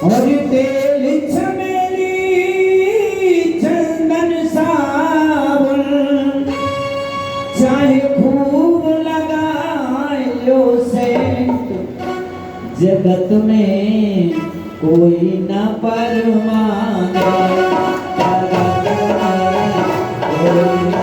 और तेल चमेली चंदन सावन चाहे खूब लगाए लो सेंट, जगत में कोई न परमाने, जगत में कोई न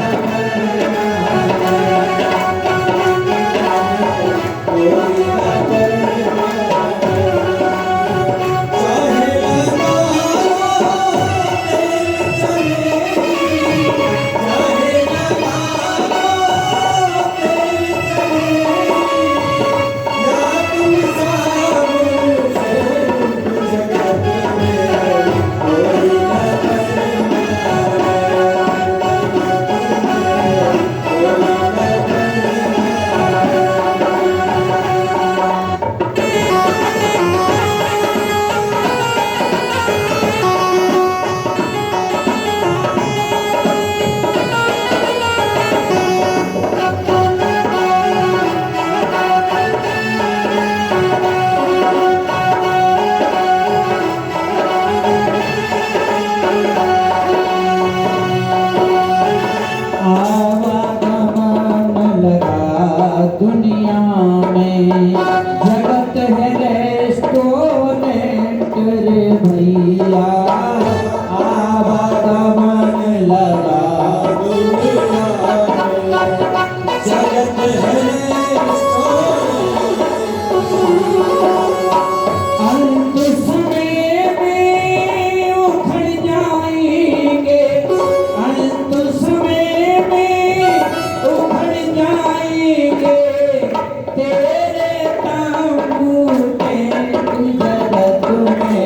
दुनिया में जगत है रेस्टोरेंट रे भैया, आवागमन लगा दुनिया में जगत है अंत समय में उखड़ जाएंगे, अंत समय में उखड़ जाएंगे तेरे ताबूते, जगत में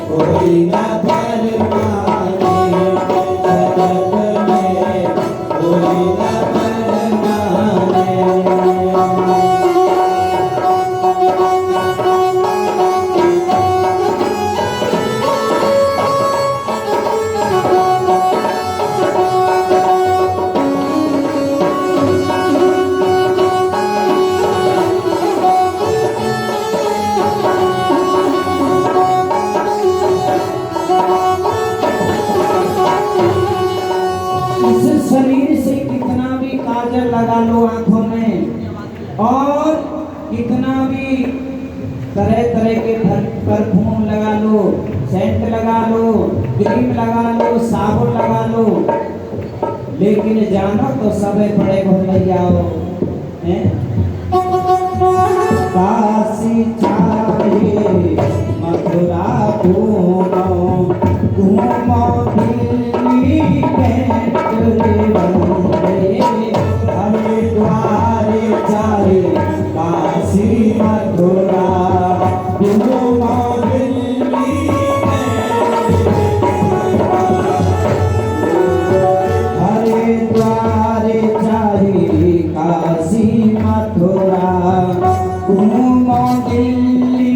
कोई न परमाने, जगत में कोई न परमाने। इस शरीर से कितना भी काजल लगा लो आंखों में, और कितना भी तरह तरह के परफ्यूम लगा लो, सेंट लगा लो, क्रीम लगा लो, साबुन लगा लो, लेकिन जानो तो सबे बड़े भैया हैं। काशी चाहे मथुरा घूमो, घूमो दिल्ली कैंट रे बंदे, हरिद्वार चाहे काशी मथुरा, घूमो दिल्ली हरिद्वार चाहे काशी मथुरा, घूमो दिल्ली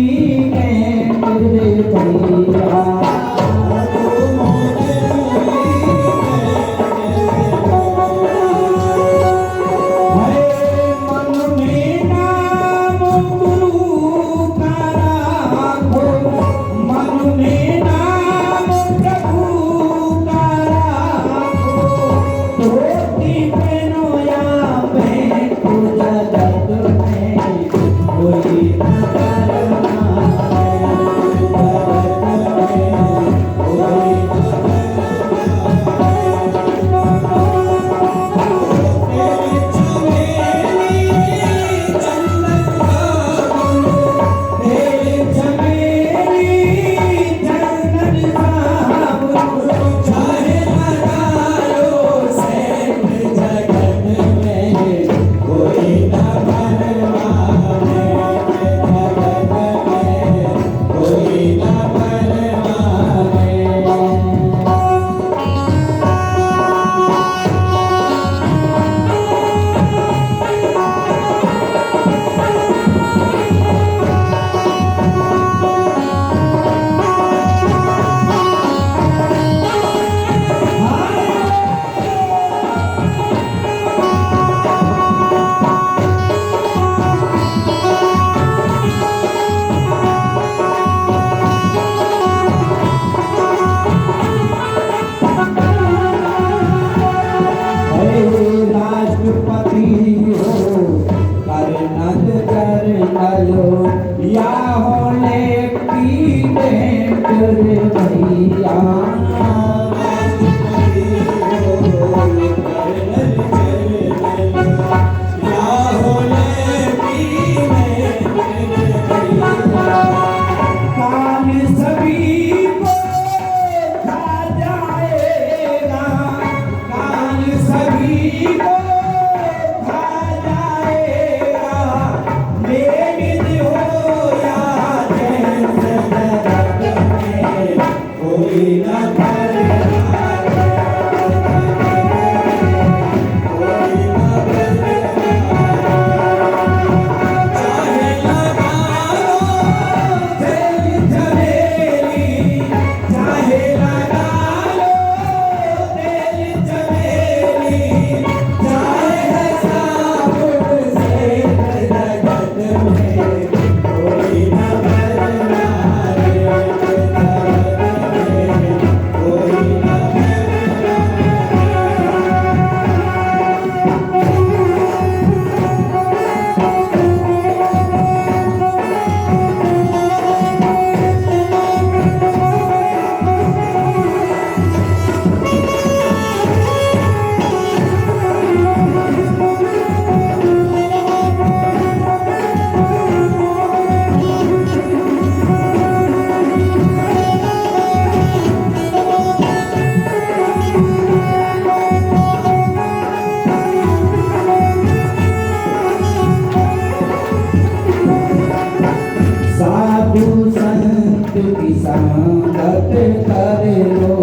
संगत कर लो,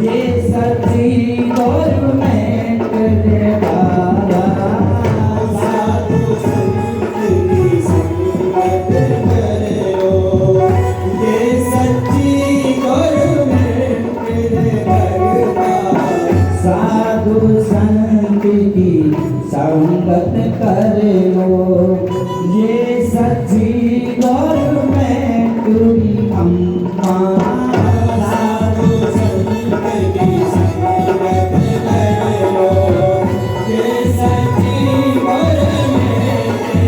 ये सच्ची गवर्नमेंट देवारा। साधु संत की संगत कर लो, ये सच्ची गवर्नमेंट देवारा। साधु संत की संगत कर लो, ये सच्ची गवर्नमेंट की अम्मा। साधु संत की संगत कर लो, ये सच्ची गवर्नमेंट देवारा।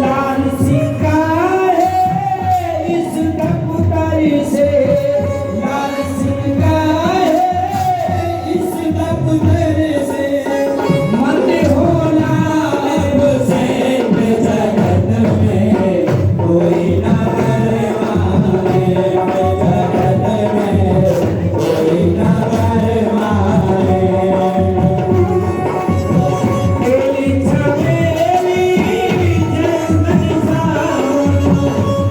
लाल सिक्का है इस दफ्तर से, लाल सिक्का है इस दफ्तर से। मत होना अब से जगत में कोई ना करवाए, जगत में कोई ना करवाए। तेरी चमेली चंदन सावन,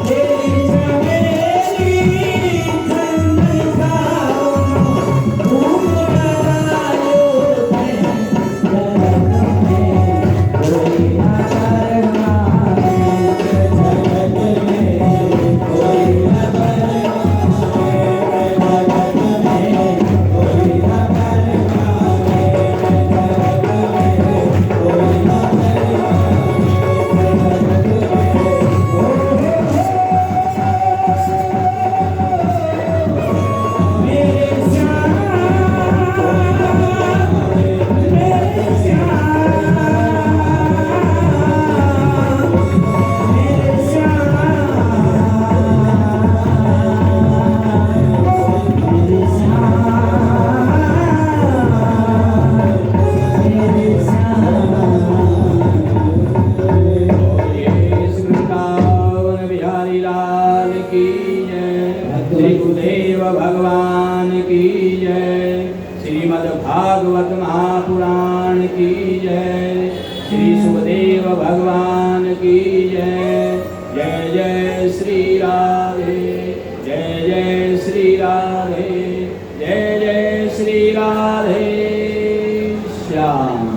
तेरी चमेली चंदन सावन। धूप लगायो जगत में कोई ना करवाए, जगत में कोई ना करवाए, जगत में कोई ना करवाए, जगत में कोई ना बिहारी लाल की जय, श्री गुरुदेव भगवान की जय, श्रीमद् भागवत महापुराण की जय, श्री सुखदेव भगवान की जय। जय जय श्री राधे, जय जय श्री राधे, जय जय श्री राधे श्याम।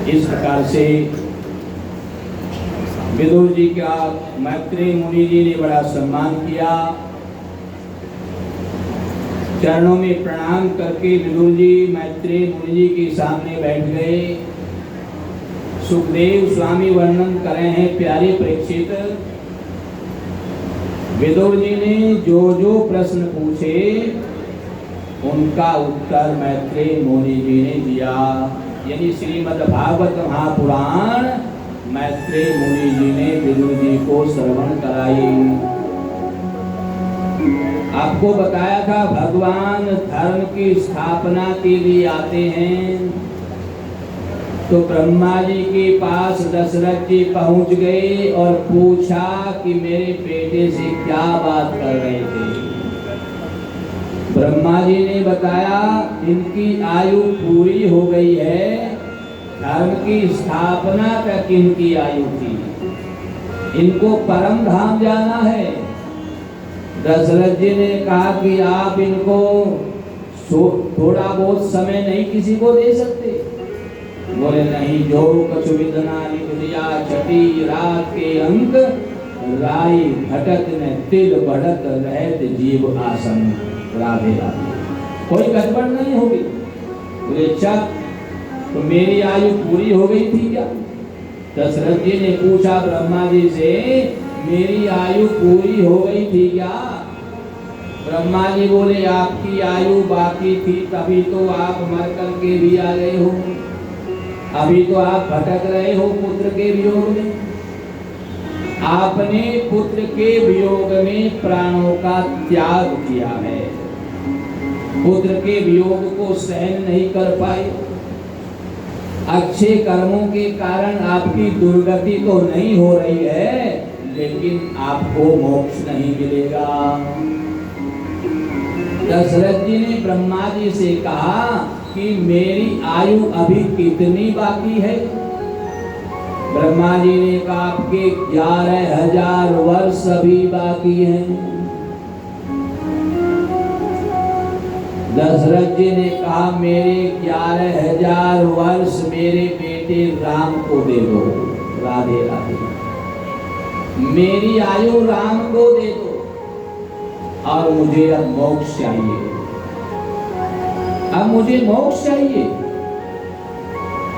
इस प्रकार से विदुर जी का मैत्रेय मुनि जी ने बड़ा सम्मान किया। चरणों में प्रणाम करके विदुर जी मैत्रेय मुनि जी के सामने बैठ गए। सुखदेव स्वामी वर्णन कर रहे हैं, प्यारे परीक्षित, विदुर जी ने जो जो प्रश्न पूछे उनका उत्तर मैत्रेय मुनि जी ने दिया। यानी श्रीमद् भागवत महापुराण मैत्रेय मुनि जी ने विदुर जी को श्रवण कराई। आपको बताया था भगवान धर्म की स्थापना के लिए आते हैं। तो ब्रह्मा जी के पास दशरथ जी पहुंच गए और पूछा कि मेरे बेटे से क्या बात कर रहे थे। ब्रह्मा जी ने बताया इनकी आयु पूरी हो गई है, धर्म की स्थापना तक इनकी आयु थी। इनको परम धाम जाना है। दशरथ जी ने कहा कि आप इनको थोड़ा बहुत समय नहीं किसी को दे सकते? बोले नहीं, जो कछु विदना निकुलिया छठी रात के अंक राई घटत न तिल बढ़त रहत जीव आसन। राधे राधे। कोई गड़बड़ नहीं होगी। बोले अच्छा, तो मेरी आयु पूरी हो गई थी क्या? दशरथ जी ने पूछा ब्रह्मा जी से, मेरी आयु पूरी हो गई थी क्या? ब्रह्मा जी बोले आपकी आयु बाकी थी, तभी तो आप मर करके भी आ गए हो। अभी तो आप भटक रहे हो पुत्र के वियोग में। आपने पुत्र के वियोग में प्राणों का त्याग किया है। पुत्र के वियोग को सहन नहीं कर पाए। अच्छे कर्मों के कारण आपकी दुर्गति तो नहीं हो रही है, लेकिन आपको मोक्ष नहीं मिलेगा। दशरथ जी ने ब्रह्मा जी से कहा कि मेरी आयु अभी कितनी बाकी है? ब्रह्मा जी ने कहा आपके 11,000 वर्ष अभी बाकी हैं। दशरथ जी ने कहा मेरे 11,000 वर्ष मेरे बेटे राम को दे दो। राधे राधे। मेरी आयु राम को दे दो और मुझे अब मोक्ष चाहिए। अब मुझे मोक्ष चाहिए।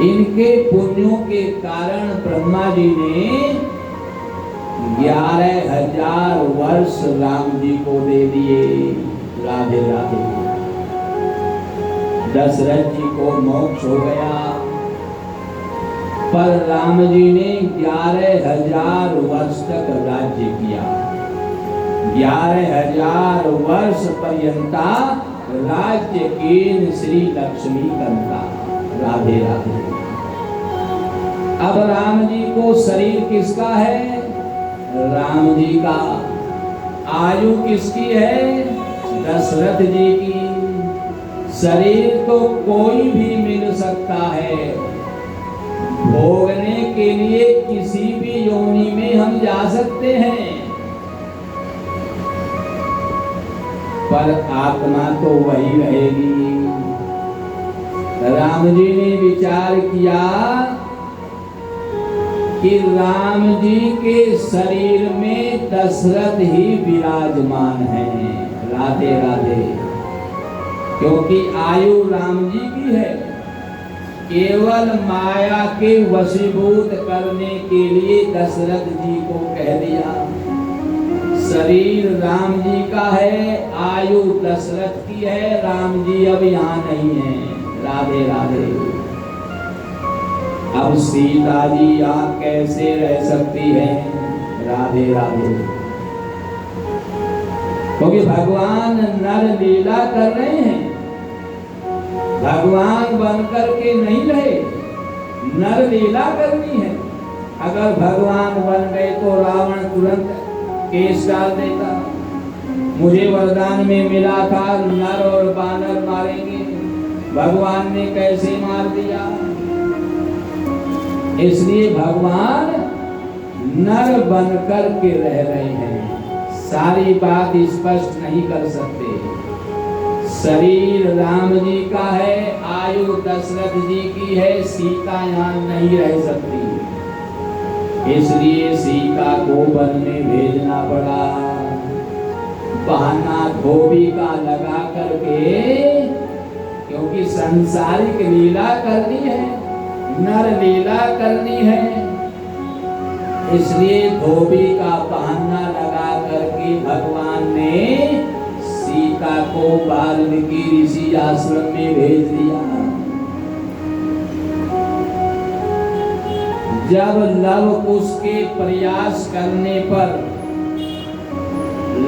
इनके पुण्यों के कारण ब्रह्मा जी ने 11,000 वर्ष राम जी को दे दिए। राधे राधे। दशरथ जी को मोक्ष हो गया, पर राम जी ने 11,000 वर्ष तक राज्य किया। 11,000 वर्ष पर्यंता राज्य कीन श्री लक्ष्मी कंता। राधे राधे। अब राम जी को शरीर किसका है? राम जी का। आयु किसकी है? दशरथ जी की। शरीर तो कोई भी मिल सकता है। भोगने के लिए किसी भी योनि में हम जा सकते हैं, पर आत्मा तो वही रहेगी। राम जी ने विचार किया कि राम जी के शरीर में दशरथ ही विराजमान हैं। राधे राधे। क्योंकि आयु राम जी की है, केवल माया के वशीभूत करने के लिए दशरथ जी को कह दिया। शरीर राम जी का है, आयु दशरथ की है, राम जी अब यहाँ नहीं है। राधे राधे। अब सीता जी यहाँ कैसे रह सकती है? राधे राधे। क्योंकि भगवान नर लीला कर रहे हैं। भगवान बनकर के नहीं रहे, नर लीला करनी है। अगर भगवान बन गए तो रावण तुरंत केस डाल देता। मुझे वरदान में मिला था नर और बानर मारेंगे, भगवान ने कैसे मार दिया? इसलिए भगवान नर बनकर के रह रहे हैं। सारी बात स्पष्ट नहीं कर सकते। शरीर राम जी का है, आयु दशरथ जी की है, सीता यहाँ नहीं रह सकती। इसलिए सीता को वन में भेजना पड़ा। बहाना धोबी का लगा करके, क्योंकि संसारिक लीला करनी है, नर लीला करनी है। इसलिए धोबी का बहाना लगा करके भगवान ने सीता को वाल्मीकि ऋषि आश्रम में भेज दिया। जब लव कुश के प्रयास करने पर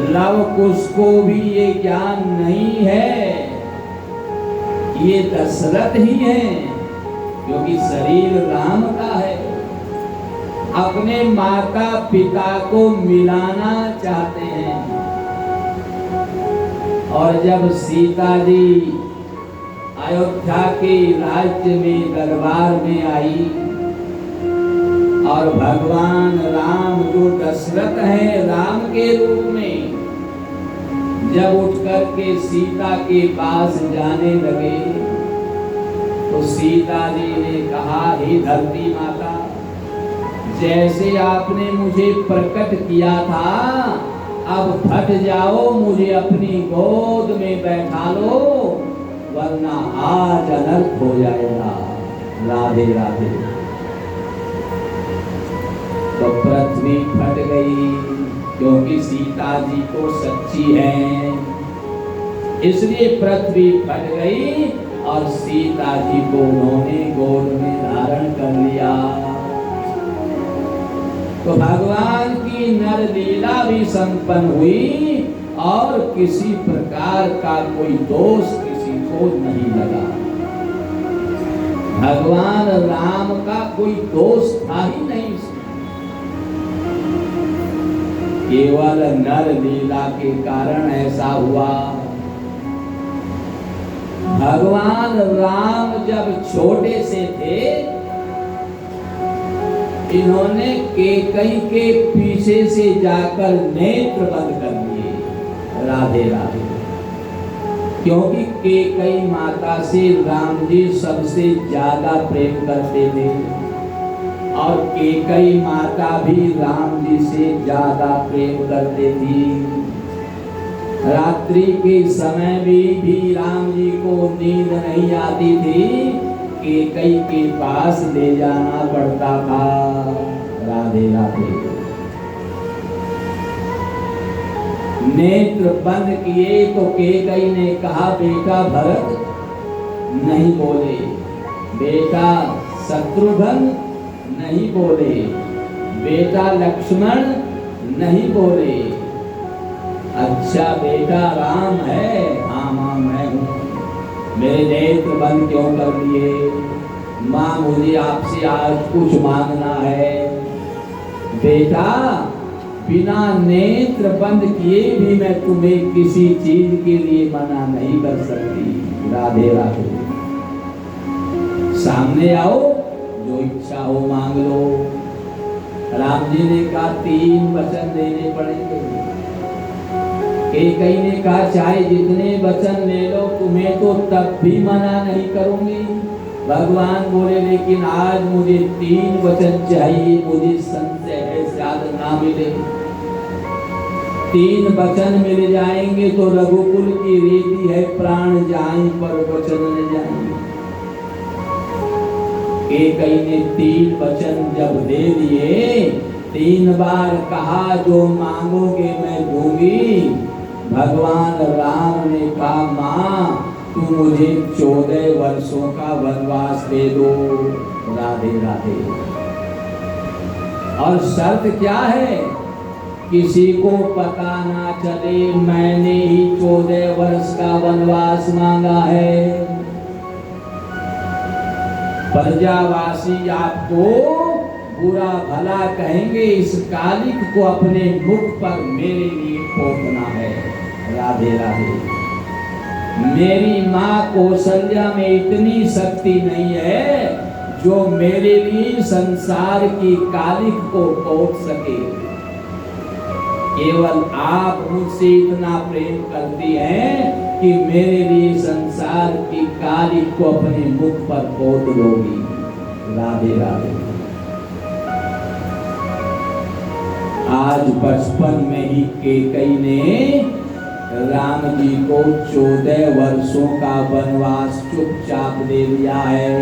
लव कुश को भी ये ज्ञान नहीं है, ये दशरथ ही है, क्योंकि शरीर राम का है। अपने माता पिता को मिलाना चाहते हैं। और जब सीता जी अयोध्या के राज्य में दरबार में आई और भगवान राम जो दशरथ हैं राम के रूप में, जब उठ करके सीता के पास जाने लगे तो सीता जी ने कहा, हे धरती माता, जैसे आपने मुझे प्रकट किया था, अब हट जाओ, मुझे अपनी गोद में बैठा लो, वरना आज अनर्थ हो जाएगा। राधे राधे। तो पृथ्वी फट गई, क्योंकि सीता जी तो सच्ची हैं, इसलिए पृथ्वी फट गई और सीता जी को उन्होंने गोद में धारण कर लिया। तो भगवान की नर लीला भी संपन्न हुई और किसी प्रकार का कोई दोष किसी को नहीं लगा। भगवान राम का कोई दोष था ही नहीं, केवल नर लीला के कारण ऐसा हुआ। भगवान राम जब छोटे से थे, इन्होंने केकई के पीछे से जाकर नेत्र बंद कर दिए। राधे राधे। क्योंकि केकई माता से राम जी सबसे ज्यादा प्रेम करते थे और केकई माता भी राम जी से ज्यादा प्रेम करते थी। रात्रि के समय भी राम जी को नींद नहीं आती थी, केकई के पास ले जाना पड़ता था। राधे राधे। नेत्र बंद किए तो केकई ने कहा, बेटा भरत, नहीं बोले, बेटा शत्रुघ्न नहीं बोले, बेटा लक्ष्मण नहीं बोले, अच्छा बेटा राम है, हाँ माँ मैं हूँ, मेरे नेत्र बंद क्यों कर दिए? माँ मुझे आपसे आज कुछ मांगना है। बेटा बिना नेत्र बंद किए भी मैं तुम्हें किसी चीज के लिए मना नहीं कर सकती। राधे राधे। सामने आओ, जो इच्छा हो मांग लो। राम जी ने कहा 3 वचन देने पड़ेंगे। केकई ने कहा चाहे जितने वचन ले लो, तुम्हें तो तब भी मना नहीं करूंगी। भगवान बोले लेकिन आज मुझे 3 वचन चाहिए, मुझे संशय है शायद ना मिले। 3 वचन मिल जाएंगे तो रघुकुल की रीति है, प्राण जाए पर वचन न जाए। केकई ने 3 वचन जब दे दिए, 3 बार कहा जो मांगोगे मैं दूंगी। भगवान राम ने कहा माँ तू मुझे 14 वर्षों का वनवास दे दो। राधे राधे। और शर्त क्या है? किसी को पता ना चले मैंने ही 14 वर्ष का वनवास मांगा है। प्रजावासी आपको बुरा भला कहेंगे, इस कालिक को अपने मुख पर मेरे लिए पोतना है। राधे राधे। मेरी माँ कौशल्या में इतनी शक्ति नहीं है जो मेरे लिए संसार की कालिक को पोत सके। केवल आप मुझसे इतना प्रेम करती हैं कि मेरे लिए संसार की कालिक को अपने मुख पर पोत दोगी। राधे राधे। आज बचपन में ही केकई ने राम जी को 14 वर्षों का वनवास चुपचाप दे दिया है।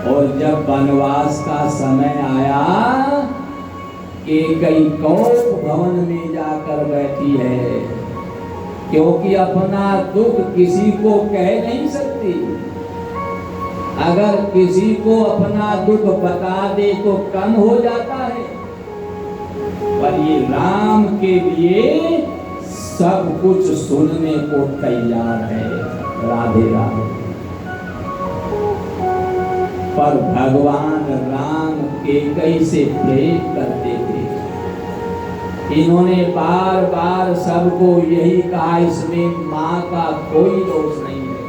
और जब वनवास का समय आया, केकई कोप भवन में जाकर बैठी है, क्योंकि अपना दुख किसी को कह नहीं सकती। अगर किसी को अपना दुख बता दे तो कम हो जाता है, पर ये राम के लिए सब कुछ सुनने को तैयार है। राधे राधे। पर भगवान राम केकई से प्रेम करते थे। इन्होंने बार बार सबको यही कहा इसमें माँ का कोई दोष नहीं है।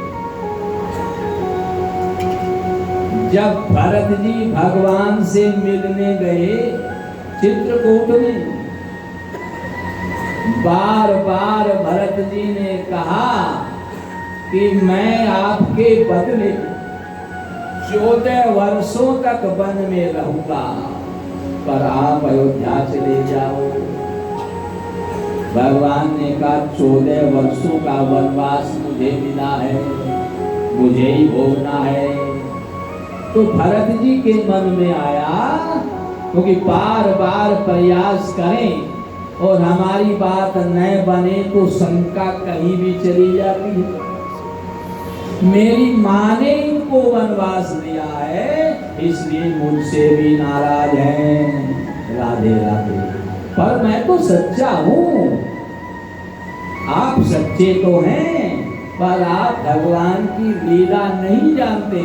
जब भरत जी भगवान से मिलने गए चित्रकूट में बार बार भरत जी ने कहा कि मैं आपके बदले 14 वर्षों तक वन में रहूंगा, पर आप अयोध्या चले जाओ। भगवान ने कहा 14 वर्षों का वनवास मुझे मिला है, मुझे ही भोगना है। तो भरत जी के मन में आया, क्योंकि बार बार प्रयास करें और हमारी बात न बने तो शंका कहीं भी चली जाती है। मेरी माँ ने इनको वनवास दिया है, इसलिए मुझसे भी नाराज हैं। राधे राधे। पर मैं तो सच्चा हूँ, आप सच्चे तो हैं, पर आप भगवान की लीला नहीं जानते।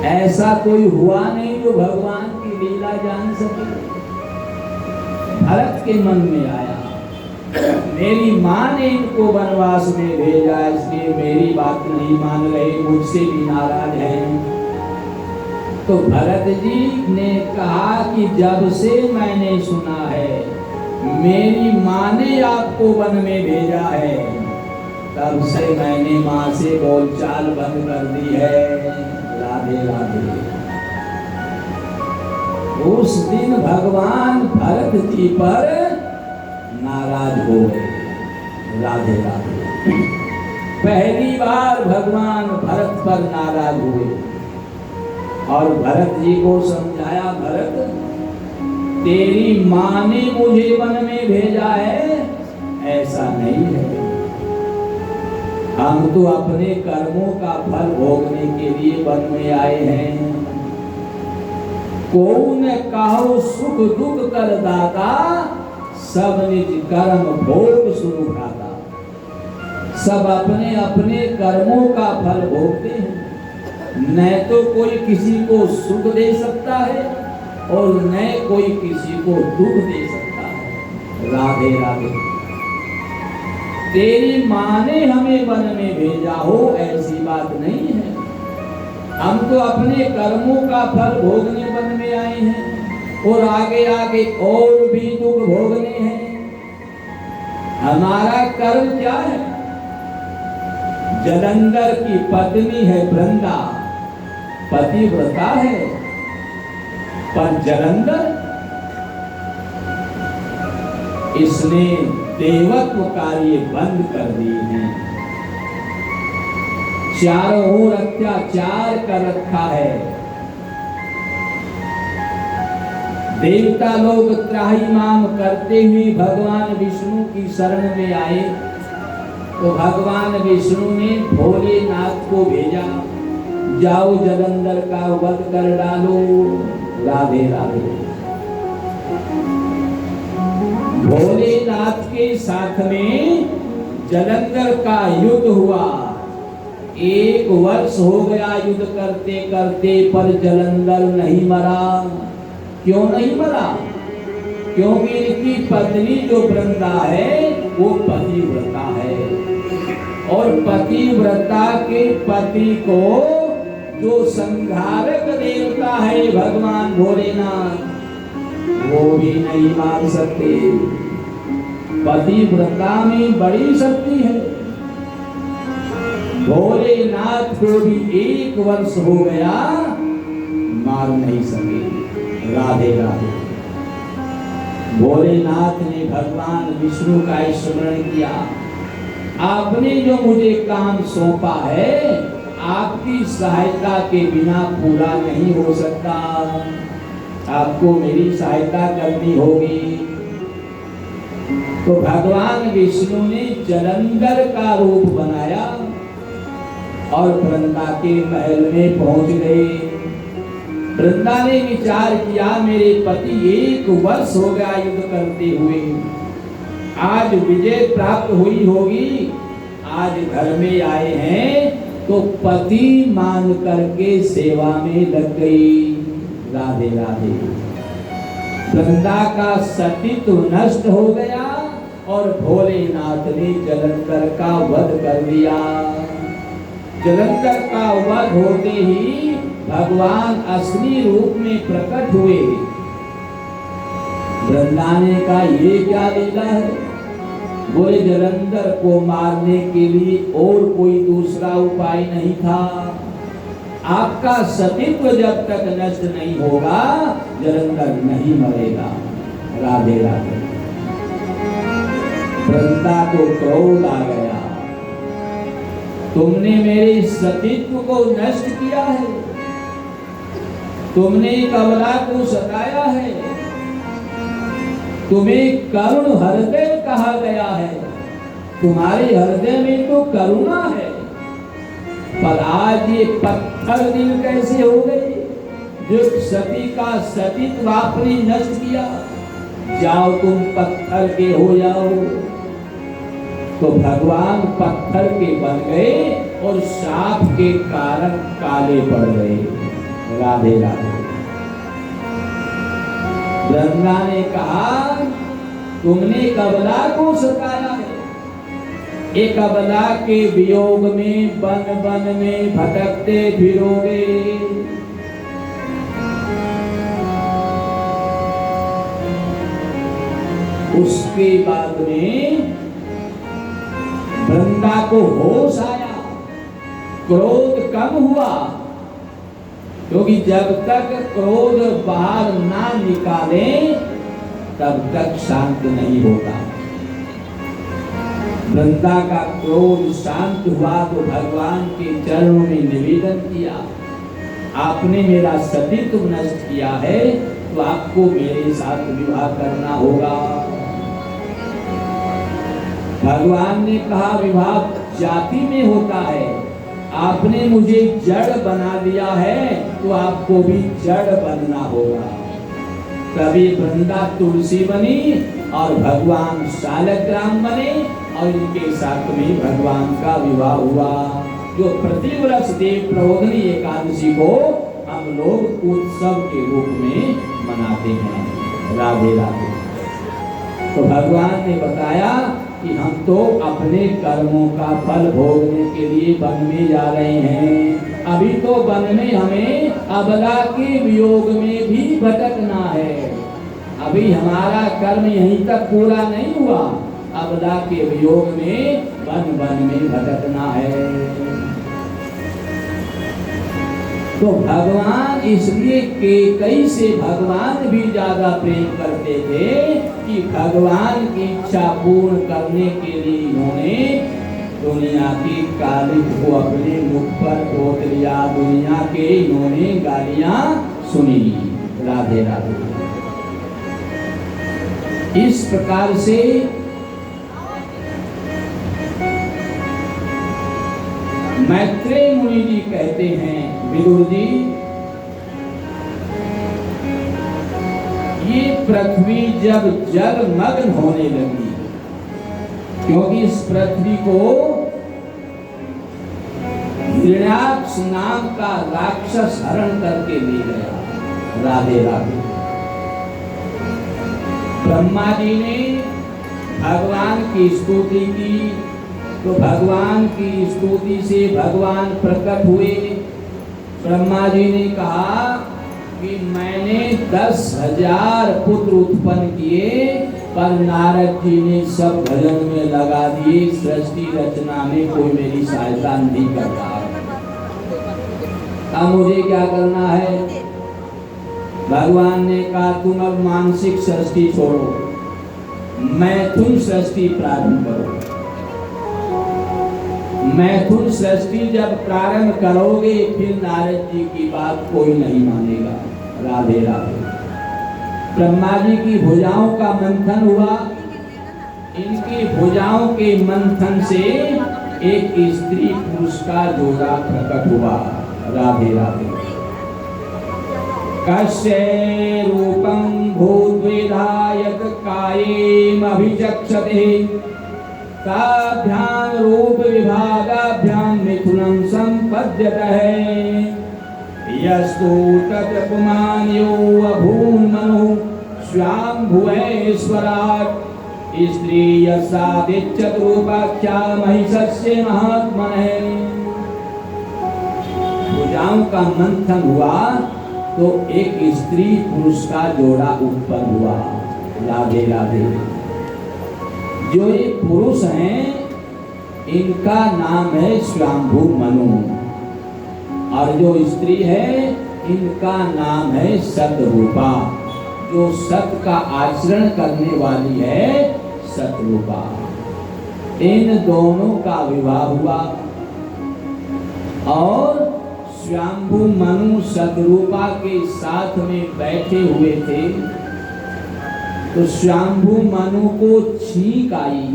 ऐसा कोई हुआ नहीं जो भगवान की लीला जान सके। भरत के मन में आया, मेरी माँ ने इनको वनवास में भेजा, इसलिए मेरी बात नहीं मान रहे, मुझसे भी नाराज हैं। तो भरत जी ने कहा कि जब से मैंने सुना है मेरी माँ ने आपको वन में भेजा है, तब से मैंने माँ से बोलचाल बंद कर दी है। राधे राधे। उस दिन भगवान भरत जी पर नाराज हो गए। राधे राधे। पहली बार भगवान भरत पर नाराज हुए और भरत जी को समझाया, भरत तेरी माँ ने मुझे वन में भेजा है, ऐसा नहीं है। हम तो अपने कर्मों का फल भोगने के लिए वन में आए हैं। कौन कहो सुख दुख कर दाता, सब निज कर्म भोग शुरू खाता। सब अपने अपने कर्मों का फल भोगते हैं। न तो कोई किसी को सुख दे सकता है और न कोई किसी को दुख दे सकता है। राधे राधे। तेरी माँ ने हमें वन में भेजा हो, ऐसी बात नहीं है। हम तो अपने कर्मों का फल भोगने वन में आए हैं और आगे आगे और भी दुख भोगने हैं। हमारा कर्म क्या है? जलंधर की पत्नी है वृंदा, पतिव्रता है, पर जलंधर इसने देवत्व कार्य बंद कर दिए हैं। चारों ओर अत्याचार कर रखा है। देवता लोग त्राहिमाम करते हुए भगवान विष्णु की शरण में आए, तो भगवान विष्णु ने भोलेनाथ को भेजा, जाओ जलंधर का वध कर डालो। राधे राधे। भोलेनाथ के साथ में जलंधर का युद्ध हुआ। 1 वर्ष हो गया युद्ध करते करते, पर जलंधर नहीं मरा। क्यों नहीं मरा? क्योंकि इनकी पत्नी जो वृंदा है वो पतिव्रता है, और पतिव्रता के पति को जो संहारक देवता है भगवान भोलेनाथ, वो भी नहीं मार सकते। पतिव्रता में बड़ी शक्ति है। भोलेनाथ को भी 1 वर्ष हो गया, मार नहीं सके। राधे राधे। भोलेनाथ ने भगवान विष्णु का स्मरण किया, आपने जो मुझे काम सौंपा है, आपकी सहायता के बिना पूरा नहीं हो सकता। आपको मेरी सहायता करनी होगी। तो भगवान विष्णु ने जलंधर का रूप बनाया और वृंदा के महल में पहुंच गए। वृंदा ने विचार किया, मेरे पति 1 वर्ष हो गया युद्ध करते हुए, आज विजय प्राप्त हुई होगी, आज घर में आए हैं, तो पति मान करके सेवा में लग गई। राधे राधे। वृंदा का सतीत्व नष्ट हो गया और भोलेनाथ ने जलंधर का वध कर दिया। जलंधर का वध होते ही भगवान असली रूप में प्रकट हुए वृंदा ने कहा ये क्या लीला है? बोले जलंधर को मारने के लिए और कोई दूसरा उपाय नहीं था। आपका सतीत्व जब तक नष्ट नहीं होगा जलंधर नहीं मरेगा। राधे राधे। वृंदा को क्रोध आ गया, तुमने मेरे सतीत्व को नष्ट किया है, तुमने कमला को सताया है, तुम्हें करुण हृदय कहा गया है, तुम्हारे हृदय में तो करुणा है, पर आज ये पत्थर दिल कैसे हो गए जो सती का सतीत्व आपने नष्ट किया? जाओ तुम पत्थर के हो जाओ। तो भगवान पत्थर के बन गए और शाप के कारण काले पड़ गए। राधे राधे। वृंदा ने कहा तुमने कबला को सताया है, एक कबला के वियोग में बन बन में भटकते फिरोगे। उसके बाद में वृंदा को होश आया, क्रोध कम हुआ, क्योंकि जब तक क्रोध बाहर ना निकाले तब तक शांत नहीं होता। वृंदा का क्रोध शांत हुआ तो भगवान के चरणों में निवेदन किया, आपने मेरा सतीत्व नष्ट किया है तो आपको मेरे साथ विवाह करना होगा। भगवान ने कहा विवाह जाति में होता है, आपने मुझे जड़ बना दिया है तो आपको भी जड़ बनना होगा। तभी वृंदा तुलसी बनी और भगवान शालग्राम बने और इनके साथ में भगवान का विवाह हुआ। जो प्रतिवर्ष देव प्रबोधिनी एकादशी को हम लोग उत्सव के रूप में मनाते हैं। राधे राधे। तो भगवान ने बताया कि हम तो अपने कर्मों का फल भोगने के लिए वन में जा रहे हैं। अभी तो वन में हमें अबला के वियोग में भी भटकना है। अभी हमारा कर्म यहीं तक पूरा नहीं हुआ, अबला के वियोग में वन वन में भटकना है। तो भगवान इसलिए कैकई से भगवान भी ज्यादा प्रेम करते थे कि भगवान की इच्छा पूर्ण करने के लिए इन्होंने दुनिया की कालिक को अपने मुख पर पोत लिया, दुनिया के इन्होंने गालियां सुनी। राधे राधे। इस प्रकार से मैत्रेय मुनि जी कहते हैं, विदुर जी ये पृथ्वी जब जलमग्न होने लगी, क्योंकि इस पृथ्वी को हिरण्याक्ष नाम का राक्षस हरण करके ले गया। राधे राधे। ब्रह्मा जी ने भगवान की स्तुति की तो भगवान की स्तुति से भगवान प्रकट हुए। ब्रह्मा जी ने कहा कि मैंने 10,000 पुत्र उत्पन्न किए, पर नारद जी ने सब भजन में लगा दिए, सृष्टि रचना में कोई मेरी सहायता नहीं कर रहा। अब मुझे क्या करना है? भगवान ने कहा तुम अब मानसिक सृष्टि छोड़ो, मैथुन सृष्टि प्रारंभ करो। मैथुन सृष्टि जब प्रारंभ करोगे फिर नारद जी की बात कोई नहीं मानेगा। राधे राधे। ब्रह्मा जी की भुजाओं का मंथन हुआ, इनकी भुजाओं के मंथन से एक स्त्री पुरुष का जोड़ा प्रकट हुआ। राधे राधे। कस्य रूपं भूद्विधायक कायेम अभिचक्षते, ताभ्यां रूप विभागाभ्यां मिथुनं संपद्यते। यस्तु तत्र पुमान्यो अभून्मनु स्वाम्भुवेश्वरात्, स्त्री यस्यादित्यरूपाख्या महिषस्य महात्मने। भुजाओं का मंथन हुआ तो एक स्त्री पुरुष का जोड़ा उत्पन्न हुआ। राधे राधे। जो ये पुरुष हैं इनका नाम है स्वयंभू मनु, और जो स्त्री है इनका नाम है सतरूपा। जो सत का आचरण करने वाली है सतरूपा। इन दोनों का विवाह हुआ और स्वयंभू मनु सतरूपा के साथ में बैठे हुए थे, तो स्वयंभू मनु को छींक आई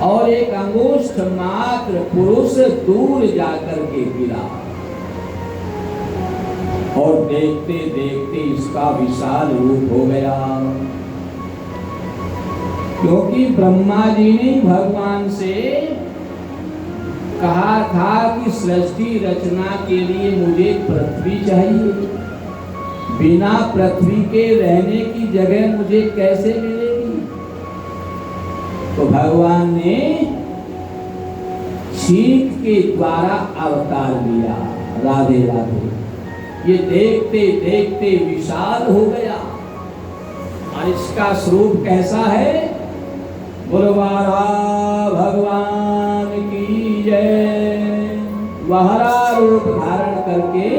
और एक अंगुष्ठ मात्र पुरुष दूर जाकर के गिरा, और देखते देखते इसका विशाल रूप हो गया। क्योंकि ब्रह्मा जी ने भगवान से कहा था कि सृष्टि रचना के लिए मुझे पृथ्वी चाहिए, बिना पृथ्वी के रहने की जगह मुझे कैसे मिलेगी। तो भगवान ने छींक के द्वारा अवतार लिया। राधे राधे। ये देखते देखते विशाल हो गया, और इसका स्वरूप कैसा है? गुरुवारा भगवान की जय। वहरा रूप धारण करके,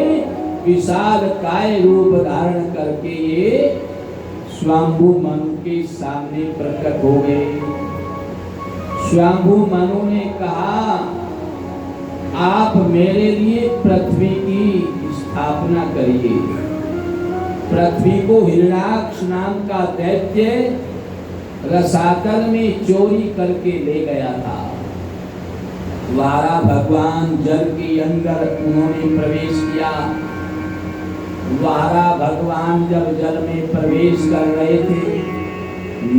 विशाल काय रूप धारण करके ये स्वयंभू मनु के सामने प्रकट हो गए। स्वयंभू मनु ने कहा, आप मेरे लिए पृथ्वी की स्थापना करिए। पृथ्वी को हिरण्याक्ष नाम का दैत्य रसातल में चोरी करके ले गया था। वारा भगवान जल के अंदर उन्होंने प्रवेश किया। वारा भगवान जब जल में प्रवेश कर रहे थे,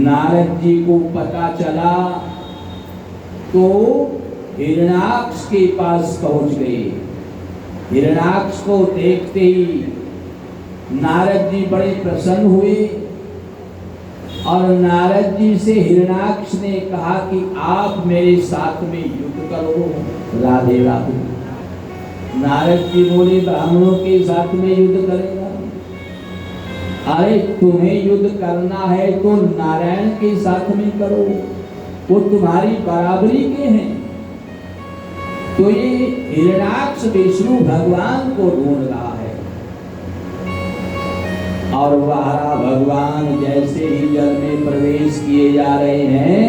नारद जी को पता चला तो हिरण्याक्ष के पास पहुंच गए। हिरण्याक्ष को देखते ही नारद जी बड़े प्रसन्न हुए, और नारद जी से हिरण्याक्ष ने कहा कि आप मेरे साथ में युद्ध करो। राधे राधे। नारद जी बोले, ब्राह्मणों के साथ में युद्ध करेगा? अरे तुम्हें युद्ध करना है तो नारायण के साथ में करो, वो तुम्हारी बराबरी के हैं। तो ये हिरण्याक्ष विष्णु भगवान को ढूंढ रहा है, और वारा भगवान जैसे ही जल में प्रवेश किए जा रहे हैं,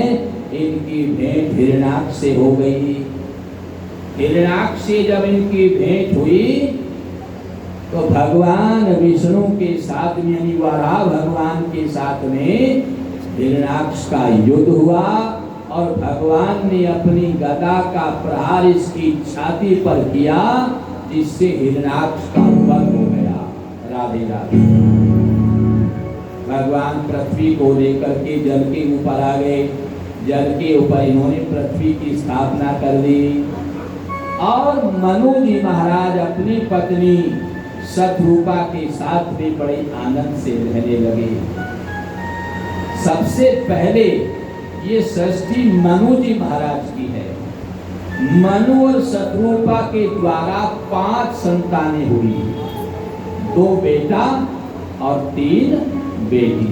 इनकी भेंट हिरण्याक्ष से हो गई। हिरण्याक्ष से जब इनकी भेंट हुई तो भगवान विष्णु के साथ में, यानी वारा भगवान के साथ में हिरण्याक्ष का युद्ध हुआ, और भगवान ने अपनी गदा का प्रहार इसकी छाती पर किया, जिससे हिरण्याक्ष का वध हो गया। राधे राधे। भगवान पृथ्वी को लेकर के जल के ऊपर आ गए। जल के ऊपर इन्होंने पृथ्वी की स्थापना कर दी, और मनु जी महाराज अपनी पत्नी सतरूपा के साथ भी बड़े आनंद से रहने लगे। सबसे पहले ये सृष्टि मनु जी महाराज की है। मनु और सतरूपा के द्वारा 5 संतानें हुई, 2 बेटा और 3 बेटी।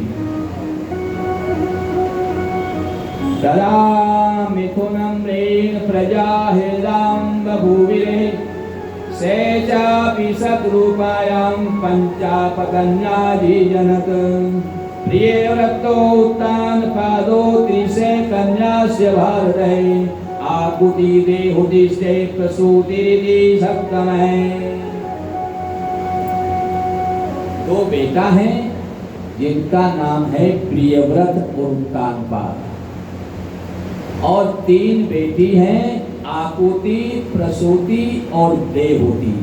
तदा मिथुनं रेण प्रजा हृदां बभूविरे, से चापि सतरूपायां पंचापकन्याधि जनक। प्रियव्रतो उत्तानपादो त्रिशे कन्यास्य भारते, आकुति देहुदिष्टे प्रसूतिरिति सप्तमः। 2 बेटा हैं जिनका नाम है प्रियव्रत और उत्तानपाद, और 3 बेटी हैं आकुति, प्रसूति और देहुति।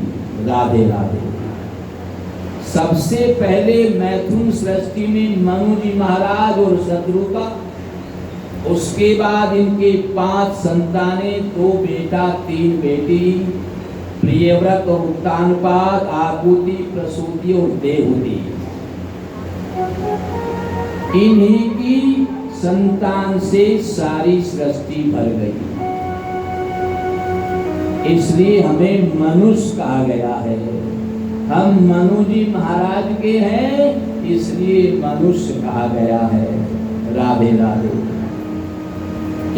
राधे राधे। सबसे पहले मैथुन सृष्टि में मनु जी महाराज और सतरूपा, उसके बाद इनके 5 संतानें, 2 बेटा 3 बेटी, प्रियव्रत और उत्तानपाद, आकुति, प्रसूति और देहुति। इन्हीं की संतान से सारी सृष्टि भर गई, इसलिए हमें मनुष्य कहा गया है। हम मनु जी महाराज के हैं, इसलिए मनुष्य कहा गया है। राधे राधे।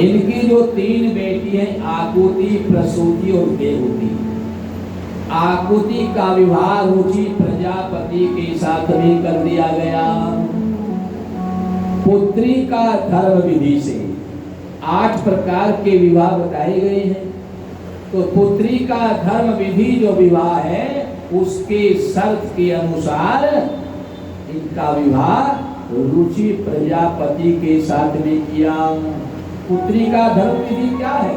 इनकी जो 3 बेटी हैं, आकुति, प्रसूति और देवहूति। आकुति का विवाह रुचि प्रजापति के साथ में कर दिया गया। पुत्री का धर्म विधि से 8 प्रकार के विवाह बताए गए हैं। तो पुत्री का धर्म विधि जो विवाह है, उसके शर्त के अनुसार इनका विवाह रुचि प्रजापति के साथ में किया। पुत्री का धर्म विधि क्या है?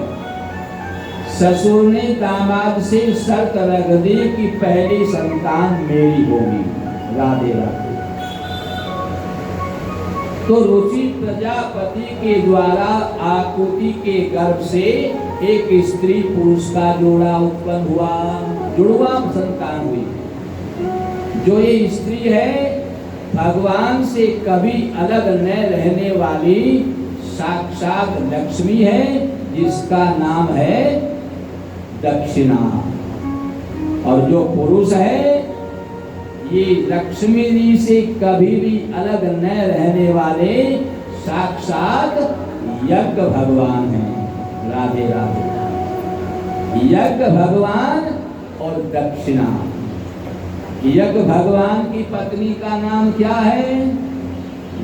ससुर ने दामाद से शर्त रख दी कि पहली संतान मेरी होगी। राधे राधे। तो रुचि प्रजापति के द्वारा आकुति के गर्भ से एक स्त्री पुरुष का जोड़ा उत्पन्न हुआ, जुड़वा संतान हुई। जो ये स्त्री है, भगवान से कभी अलग न रहने वाली साक्षात लक्ष्मी है, जिसका नाम है दक्षिणा। और जो पुरुष है, ये लक्ष्मी जी से कभी भी अलग न रहने वाले साक्षात यज्ञ भगवान हैं। राधे राधे। यज्ञ भगवान और दक्षिणा। यज्ञ भगवान की पत्नी का नाम क्या है?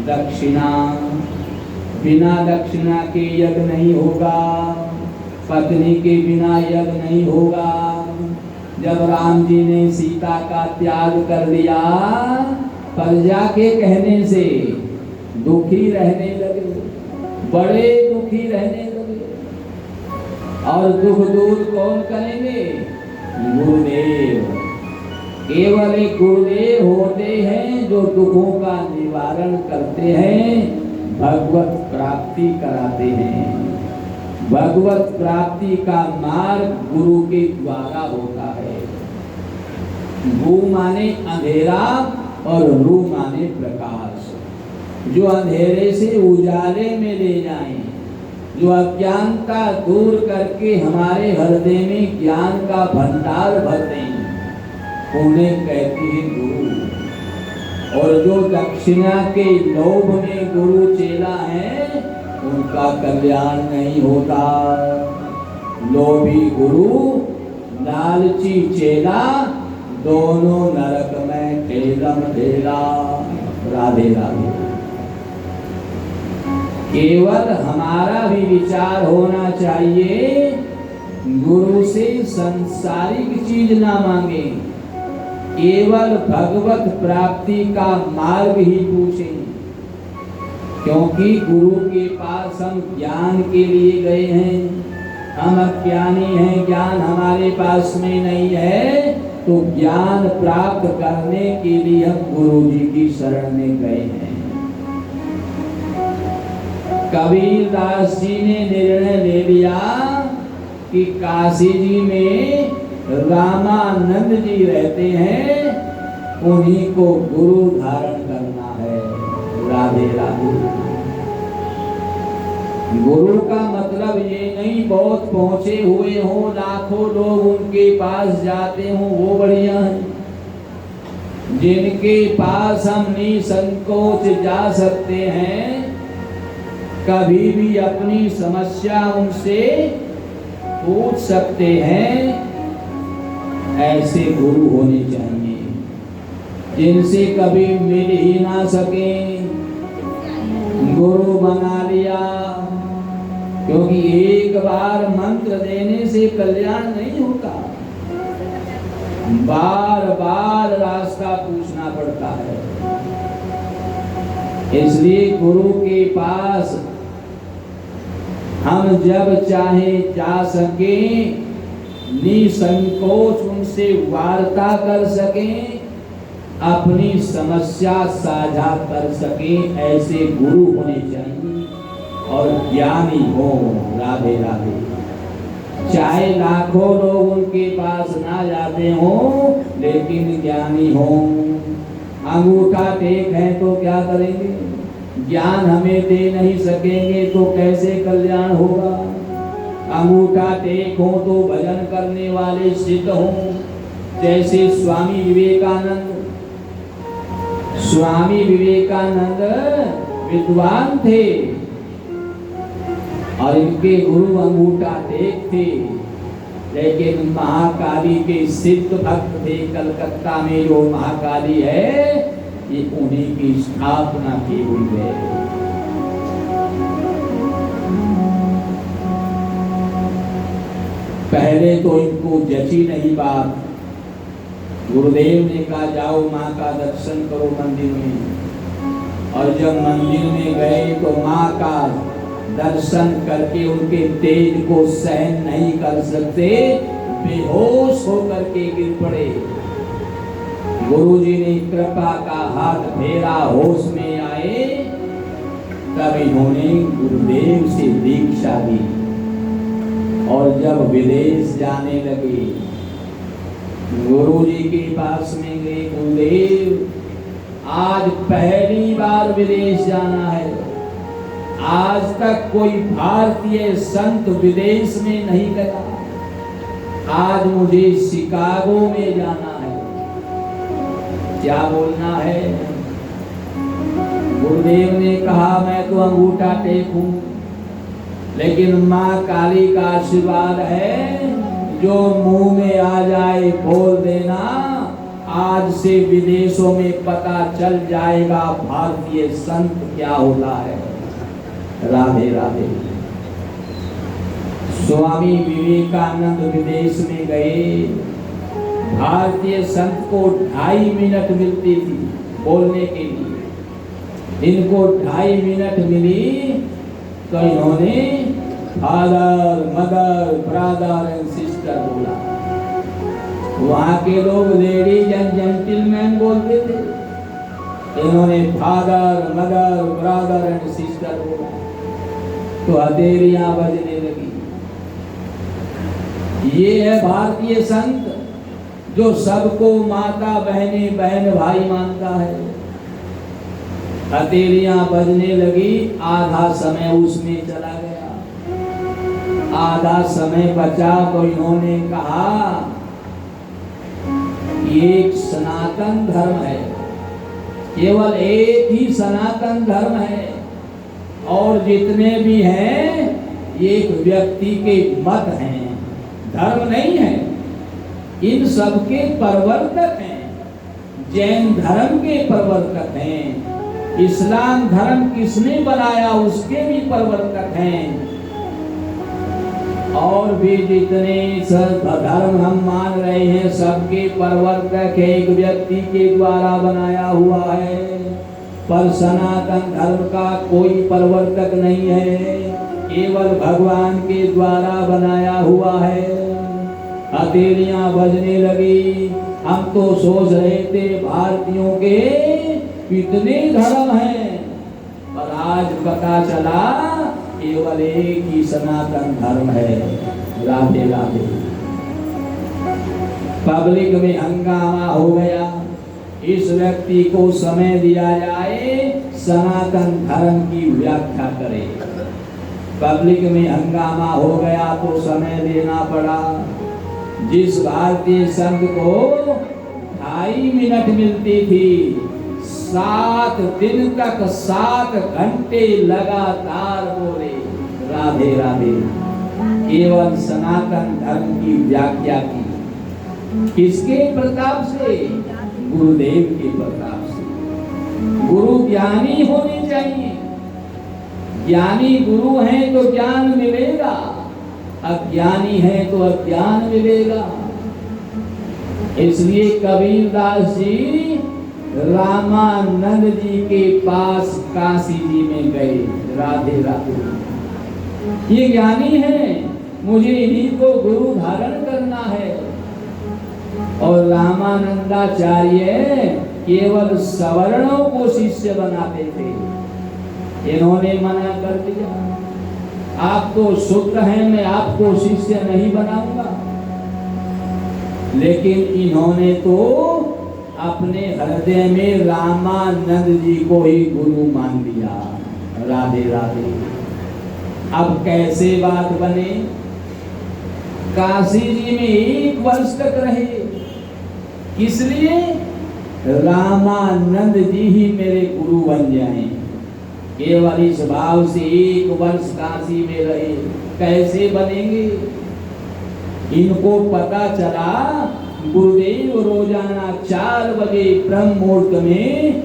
दक्षिणा। बिना दक्षिणा के यज्ञ नहीं होगा, पत्नी के बिना यज्ञ नहीं होगा। जब राम जी ने सीता का त्याग कर दिया, प्रजा के कहने से दुखी रहने लगे, बड़े दुखी रहने लगे। और दुख दूर कौन करेंगे? गुरुदेव। केवल एक गुरुदेव होते हैं जो दुखों का निवारण करते हैं, भगवत प्राप्ति कराते हैं। भगवत प्राप्ति का मार्ग गुरु के द्वारा होता है। गु माने अंधेरा और रू माने प्रकाश। जो अंधेरे से उजाले में ले जाएं, जो अज्ञानता दूर करके हमारे हृदय में ज्ञान का भंडार भर दें, उन्हें कहते हैं गुरु। और जो दक्षिणा के लोभ में गुरु चेला है, उनका कल्याण नहीं होता। लोभी गुरु, लालची चेला, दोनों नरक में ठेलम ठेला। राधे राधे। केवल हमारा भी विचार होना चाहिए, गुरु से संसारिक चीज ना मांगे, केवल भगवत प्राप्ति का मार्ग ही पूछें। क्योंकि गुरु के पास हम ज्ञान के लिए गए हैं, हम अज्ञानी हैं, ज्ञान हमारे पास में नहीं है, तो ज्ञान प्राप्त करने के लिए हम गुरु जी की शरण में गए हैं। कबीर दास जी ने निर्णय ले लिया कि काशी जी में रामानंद जी रहते हैं, उन्हीं को गुरु धारण करना है। राधे राधे। गुरु का मतलब ये नहीं बहुत पहुंचे हुए हों, लाखों लोग उनके पास जाते हों, वो बढ़िया है। जिनके पास हम निसंकोच जा सकते हैं, कभी भी अपनी समस्या उनसे पूछ सकते हैं, ऐसे गुरु होने चाहिए। जिनसे कभी मिल ही ना सके, गुरु बना लिया। क्योंकि एक बार मंत्र देने से कल्याण नहीं होता, बार बार रास्ता पूछना पड़ता है। इसलिए गुरु के पास हम जब चाहे जा सके, निसंकोच उनसे वार्ता कर सकें, अपनी समस्या साझा कर सकें, ऐसे गुरु होने चाहिए और ज्ञानी हो। राधे राधे। चाहे लाखों लोग उनके पास ना जाते हो, लेकिन ज्ञानी हो। अंगूठा टेक है तो क्या करेंगे? ज्ञान हमें दे नहीं सकेंगे तो कैसे कल्याण होगा? अंगूठा टेक हो तो भजन करने वाले सिद्ध हों, जैसे स्वामी विवेकानंद। स्वामी विवेकानंद विद्वान थे और इनके गुरु अंगूठा टेक थे, लेकिन महाकाली के सिद्ध भक्त थे। कलकत्ता में जो महाकाली है ये उन्हीं की स्थापना की हुई है। पहले तो इनको जची नहीं बात। गुरुदेव ने कहा जाओ माँ का दर्शन करो मंदिर में, और जब मंदिर में गए तो माँ का दर्शन करके उनके तेज को सहन नहीं कर सकते, बेहोश होकर के गिर पड़े। गुरुजी ने कृपा का हाथ फेरा, होश में आए, तब इन्होंने गुरुदेव से दीक्षा ली। और जब विदेश जाने लगे, गुरुजी के पास में गए, गुरुदेव आज पहली बार विदेश जाना है, आज तक कोई भारतीय संत विदेश में नहीं गया, आज मुझे शिकागो में जाना है, क्या बोलना है? गुरुदेव ने कहा मैं तो अंगूठा टेकूं, लेकिन माँ काली का आशीर्वाद है, जो मुंह में आ जाए बोल देना, आज से विदेशों में पता चल जाएगा भारतीय संत क्या होता है। राधे राधे। स्वामी विवेकानंद विदेश में गए, भारतीय संत को 2.5 मिनट मिलती थी बोलने के लिए, इनको 2.5 मिनट मिली तो इन्होंने father, mother, brother and sister बोला। वहां के लोग लेडीज एंड जेंटलमैन बोलते थे, इन्होंने father, mother, brother and sister बोला तो हथेलियां बजने लगी। ये है भारतीय संत जो सबको माता, बहने, बहन भाई मानता है। हथेलियां बजने लगी, आधा समय उसमें चला गया, आधा समय बचा तो इन्होंने कहा एक सनातन धर्म है, केवल एक ही सनातन धर्म है, और जितने भी हैं एक व्यक्ति के मत हैं, धर्म नहीं है। इन सबके प्रवर्तक हैं, जैन धर्म के प्रवर्तक हैं, इस्लाम धर्म किसने बनाया उसके भी प्रवर्तक हैं, और भी जितने सब धर्म हम मान रहे हैं सबके प्रवर्तक एक व्यक्ति के द्वारा बनाया हुआ है, पर सनातन धर्म का कोई प्रवर्तक नहीं है, केवल भगवान के द्वारा बनाया हुआ है। हथेलियां बजने लगी। हम तो सोच रहे थे भारतीयों के कितने धर्म हैं, पर आज पता चला केवल एक ही सनातन धर्म है। राधे राधे। पब्लिक में हंगामा हो गया, इस व्यक्ति को समय दिया जाए सनातन धर्म की व्याख्या करे। पब्लिक में हंगामा हो गया तो समय देना पड़ा। जिस भारतीय संघ को 2.5 मिनट मिलती थी, 7 दिन तक 7 घंटे लगातार बोले राधे राधे, केवल सनातन धर्म की व्याख्या की। किसके प्रताप से? गुरुदेव के प्रताप से। गुरु ज्ञानी होने चाहिए, ज्ञानी गुरु हैं तो ज्ञान मिलेगा, अज्ञानी है तो अज्ञान मिलेगा। इसलिए कबीरदास जी रामानंद जी के पास काशी जी में गए। राधे राधे। ये ज्ञानी है, मुझे इन्हीं को गुरु धारण करना है। और रामानंदाचार्य केवल सवर्णों को शिष्य बनाते थे, इन्होंने मना कर दिया, आप तो शुद्ध हैं, मैं आपको शिष्य नहीं बनाऊंगा। लेकिन इन्होंने तो अपने हृदय में रामानंद जी को ही गुरु मान लिया। राधे राधे। अब कैसे बात बने? काशी जी में 1 वर्ष तक रहे। किस लिए? रामानंद जी ही मेरे गुरु बन जाएं। केवल इस भाव से 1 वर्ष काशी में रहे, कैसे बनेंगे? इनको पता चला गुरुदेव रोजाना 4 बजे ब्रह्म मुहूर्त में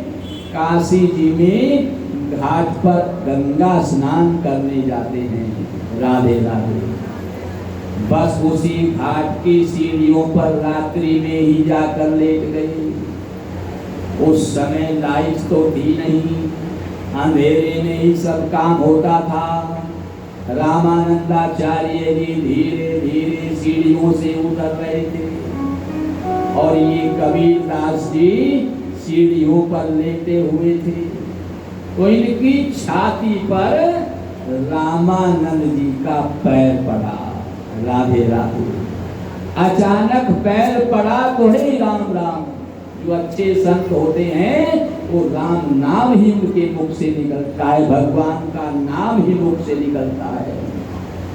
काशी जी में घाट पर गंगा स्नान करने जाते हैं। राधे राधे। बस उसी घाट की सीढ़ियों पर रात्रि में ही जाकर लेट गए। उस समय लाइट तो थी नहीं, अंधेरे में ही सब काम होता था। रामानंदाचार्य जी धीरे धीरे सीढ़ियों से उतर रहे थे और ये कबीरदास जी सीढ़ियों पर लेटे हुए थे। तो इनकी छाती पर रामानंद जी का पैर पड़ा। राधे राधे। अचानक पैर पड़ा तो हे राम राम। जो अच्छे संत होते हैं वो राम नाम ही उनके मुख से निकलता है, भगवान का नाम ही मुख से निकलता है।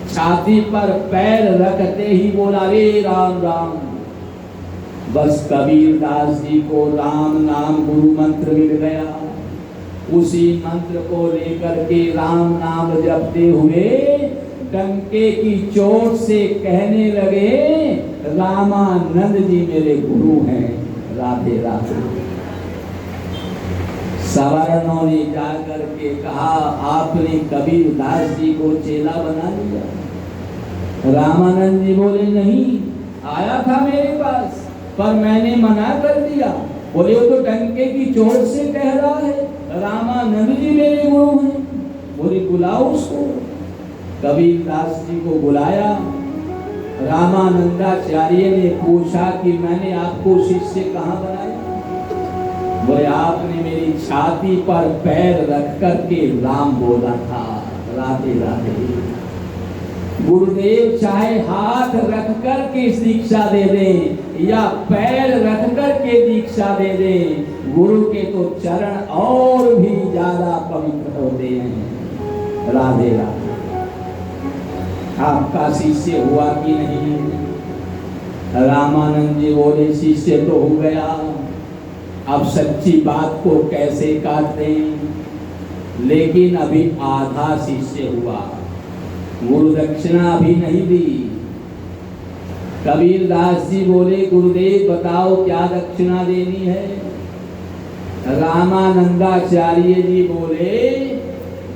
छाती पर पैर रखते ही बोला रे राम राम। बस कबीरदास जी को राम नाम गुरु मंत्र मिल गया। उसी मंत्र को लेकर के राम नाम जपते हुए डंके की चोट से कहने लगे रामानंद जी मेरे गुरु हैं। राधे राधे। सवर्णों ने जाकर के कहा आपने कबीरदास जी को चेला बना लिया। रामानंद जी बोले नहीं, आया था मेरे पास पर मैंने मना कर दिया। बोले वो तो डंके की चोट से कह रहा है रामानंद जी मेरे गुरु हैं। बोले बुलाओ उसको। कबीरदास जी को बुलाया। रामानंदाचार्य ने पूछा कि मैंने आपको शिष्य कहाँ बनाया? बोले आपने मेरी छाती पर पैर रख कर के राम बोला था। राधे राधे। गुरुदेव चाहे हाथ रख कर के दीक्षा दे दें या पैर रख कर के दीक्षा दे दें, गुरु के तो चरण और भी ज्यादा पवित्र होते हैं। राधे राधे। आपका शिष्य हुआ कि नहीं? रामानंद जी बोले शिष्य तो हो गया, अब सच्ची बात को कैसे काटते हैं? लेकिन अभी आधा शिष्य हुआ, गुरु दक्षिणा अभी नहीं दी। कबीरदास जी बोले गुरुदेव बताओ क्या दक्षिणा देनी है? रामानंदाचार्य जी बोले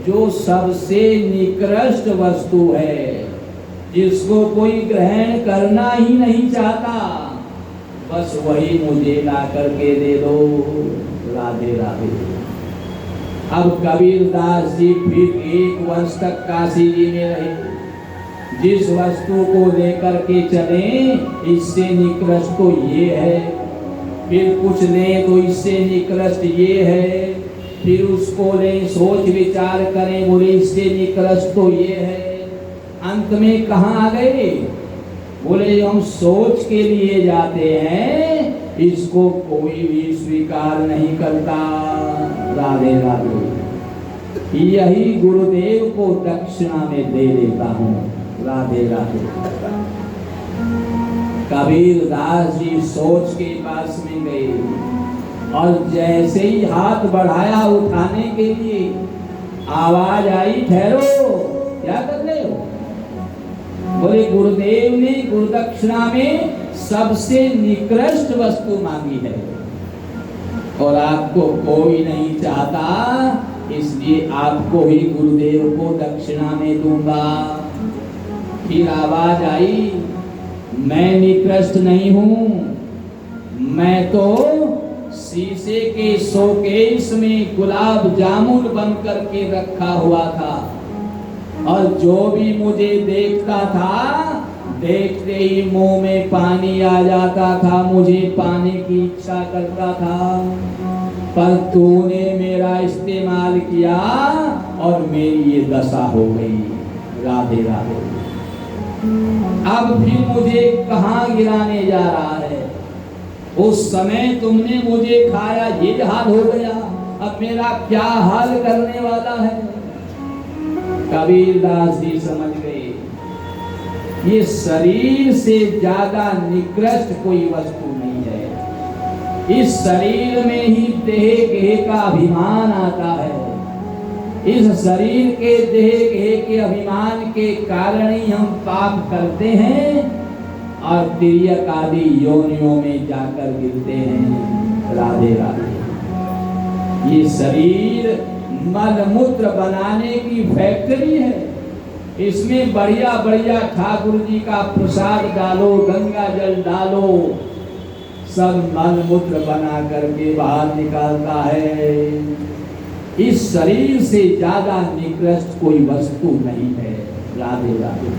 जो सबसे निकृष्ट वस्तु है, जिसको कोई ग्रहण करना ही नहीं चाहता, बस वही मुझे ला करके दे दो। राधे राधे। अब कबीरदास जी फिर 1 वर्ष तक काशी जी में रहे। जिस वस्तु को लेकर के चले इससे निकृष्ट तो ये है, फिर कुछ ले तो इससे निकृष्ट ये है, फिर उसको ले सोच विचार करें बोले इससे निकृष्ट तो ये है। अंत में कहाँ आ गए? बोले हम सोच के लिए जाते हैं, इसको कोई भी स्वीकार नहीं करता। राधे राधे। यही गुरुदेव को दक्षिणा में दे देता हूँ। राधे राधे। कबीरदास जी सोच के पास में गए और जैसे ही हाथ बढ़ाया उठाने के लिए, आवाज आई ठहरो, क्या कर रहे हो? बोले गुरुदेव ने गुरुदक्षिणा में सबसे निकृष्ट वस्तु मांगी है और आपको कोई नहीं चाहता, इसलिए आपको ही गुरुदेव को दक्षिणा में दूंगा। फिर आवाज आई मैं निकृष्ट नहीं हूँ, मैं तो शीशे के शोकेस में गुलाब जामुन बन करके रखा हुआ था और जो भी मुझे देखता था देखते ही मुंह में पानी आ जाता था, मुझे पाने की इच्छा करता था, पर तूने मेरा इस्तेमाल किया और मेरी ये दशा हो गई। राधे राधे। अब फिर मुझे कहाँ गिराने जा रहा है? उस समय तुमने मुझे खाया, ये हाल हो गया, अब मेरा क्या हाल करने वाला है? कबीरदास जी समझ गए ये शरीर से ज्यादा निकृष्ट कोई वस्तु नहीं है। इस शरीर में ही देह गेह का अभिमान आता है। इस शरीर के देह गेह के अभिमान के कारण ही हम पाप करते हैं और तिर्यक आदि योनियों में जाकर गिरते हैं। राधे राधे। ये शरीर मल मूत्र बनाने की फैक्ट्री है। इसमें बढ़िया बढ़िया ठाकुर जी का प्रसाद डालो, गंगा जल डालो, सब मल मूत्र बना करके बाहर निकालता है। इस शरीर से ज्यादा निकृष्ट कोई वस्तु नहीं है। राधे राधे।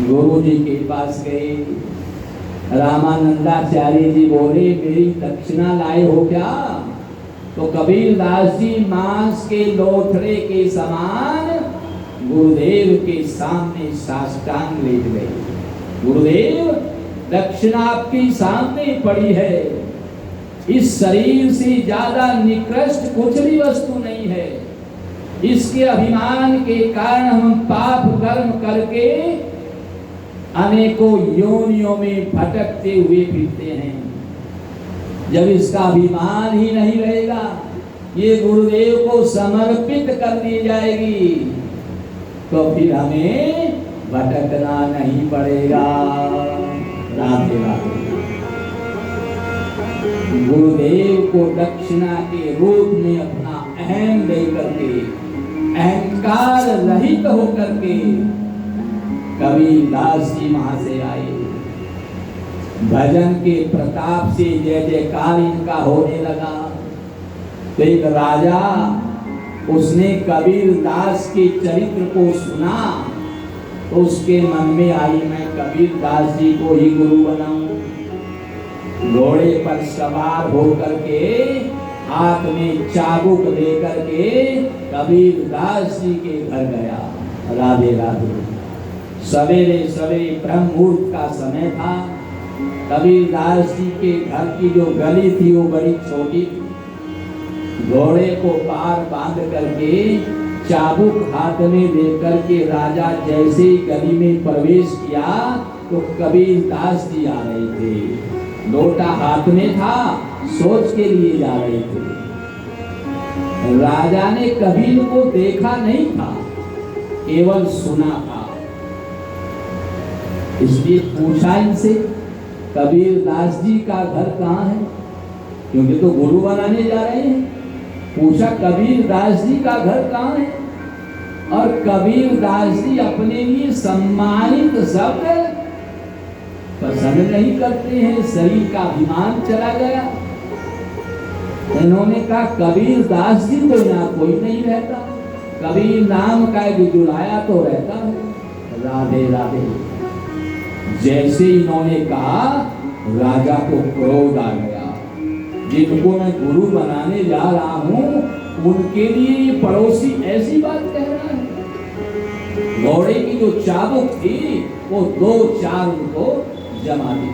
गुरु जी के पास गए, रामानंदाचार्य जी बोले मेरी दक्षिणा लाए हो क्या? तो कबीर दास जी मांस के लोथड़े के समान गुरुदेव के सामने साष्टांग लेट गए। गुरुदेव, दक्षिणा आपके सामने पड़ी है। इस शरीर से ज्यादा निकृष्ट कुछ भी वस्तु नहीं है। इसके अभिमान के कारण हम पाप कर्म करके अनेकों योनियों में भटकते हुए फिरते हैं। जब इसका अभिमान ही नहीं रहेगा, ये गुरुदेव को समर्पित कर दी जाएगी, तो फिर हमें भटकना नहीं पड़ेगा। राधे राधे। गुरुदेव को दक्षिणा के रूप में अपना अहम लेकर के, अहंकार रहित होकर के कबीर दास जी वहां से आए। भजन के प्रताप से जय जयकार इनका होने लगा। तो एक राजा, उसने कबीर दास के चरित्र को सुना, तो उसके मन में आई मैं कबीर दास जी को ही गुरु बनाऊं। घोड़े पर सवार होकर के, हाथ में चाबुक लेकर के कबीर दास जी के घर गया। राधे राधे। सवेरे सवेरे ब्रह्म मुहूर्त का समय था। कबीर दास जी के घर की जो गली थी वो बड़ी छोटी थी। घोड़े को पार बांध करके, चाबुक हाथ में लेकर के राजा जैसे ही गली में प्रवेश किया तो कबीर दास जी आ रहे थे। लोटा हाथ में था, सोच के लिए जा रहे थे। राजा ने कबीर को देखा नहीं था, केवल सुना था। इसलिए पूछा इनसे, कबीर दास जी का घर कहाँ है? क्योंकि तो गुरु बनाने जा रहे हैं। पूछा कबीर दास जी का घर कहाँ है? और कबीर दास जी अपने लिए सम्मानित शब्द पसंद नहीं करते हैं, शरीर का अभिमान चला गया। इन्होंने कहा कबीर दास जी तो यहाँ कोई नहीं रहता, कबीर नाम का एक जुड़ाया तो रहता है। राधे राधे। जैसे इन्होंने कहा, राजा को क्रोध आ गया। जिनको मैं गुरु बनाने जा रहा हूं, उनके लिए ये पड़ोसी ऐसी बात कह रहा है। घोड़े की जो चाबुक थी वो 2-4 उनको जमा दी।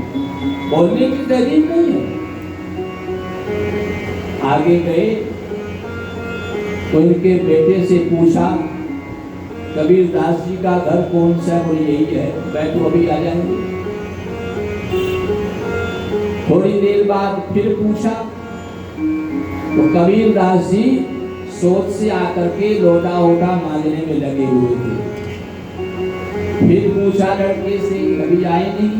बोलने की तहजीब नहीं है। आगे गए तो इनके बेटे से पूछा कबीर दास जी का घर कौन सा? बोले यही है। बैठो अभी आ जाएंगे। थोड़ी देर बाद फिर पूछा तो कबीर दास जी सोच से आकर के लोटा ओटा मांजने में लगे हुए थे। फिर पूछा लड़के से, अभी आए नहीं?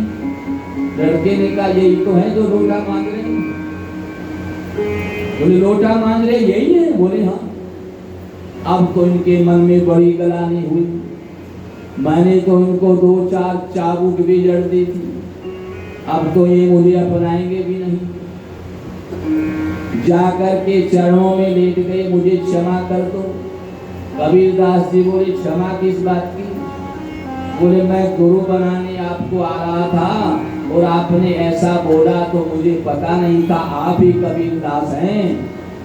लड़के ने कहा यही तो है जो लोटा मांग रहे हैं। बोले लोटा मांग रहे यही है? बोले हाँ। अब तो इनके मन में बड़ी गलानी हुई। मैंने तो इनको 2-4 चाबुक भी जड़ दी थी, अब तो ये मुझे अपनाएंगे भी नहीं। जाकर के चरणों में लेट गए, मुझे क्षमा कर दो। कबीर दास जी बोले क्षमा किस बात की? बोले मैं गुरु बनाने आपको आ रहा था और आपने ऐसा बोला तो मुझे पता नहीं था आप ही कबीर दास हैं।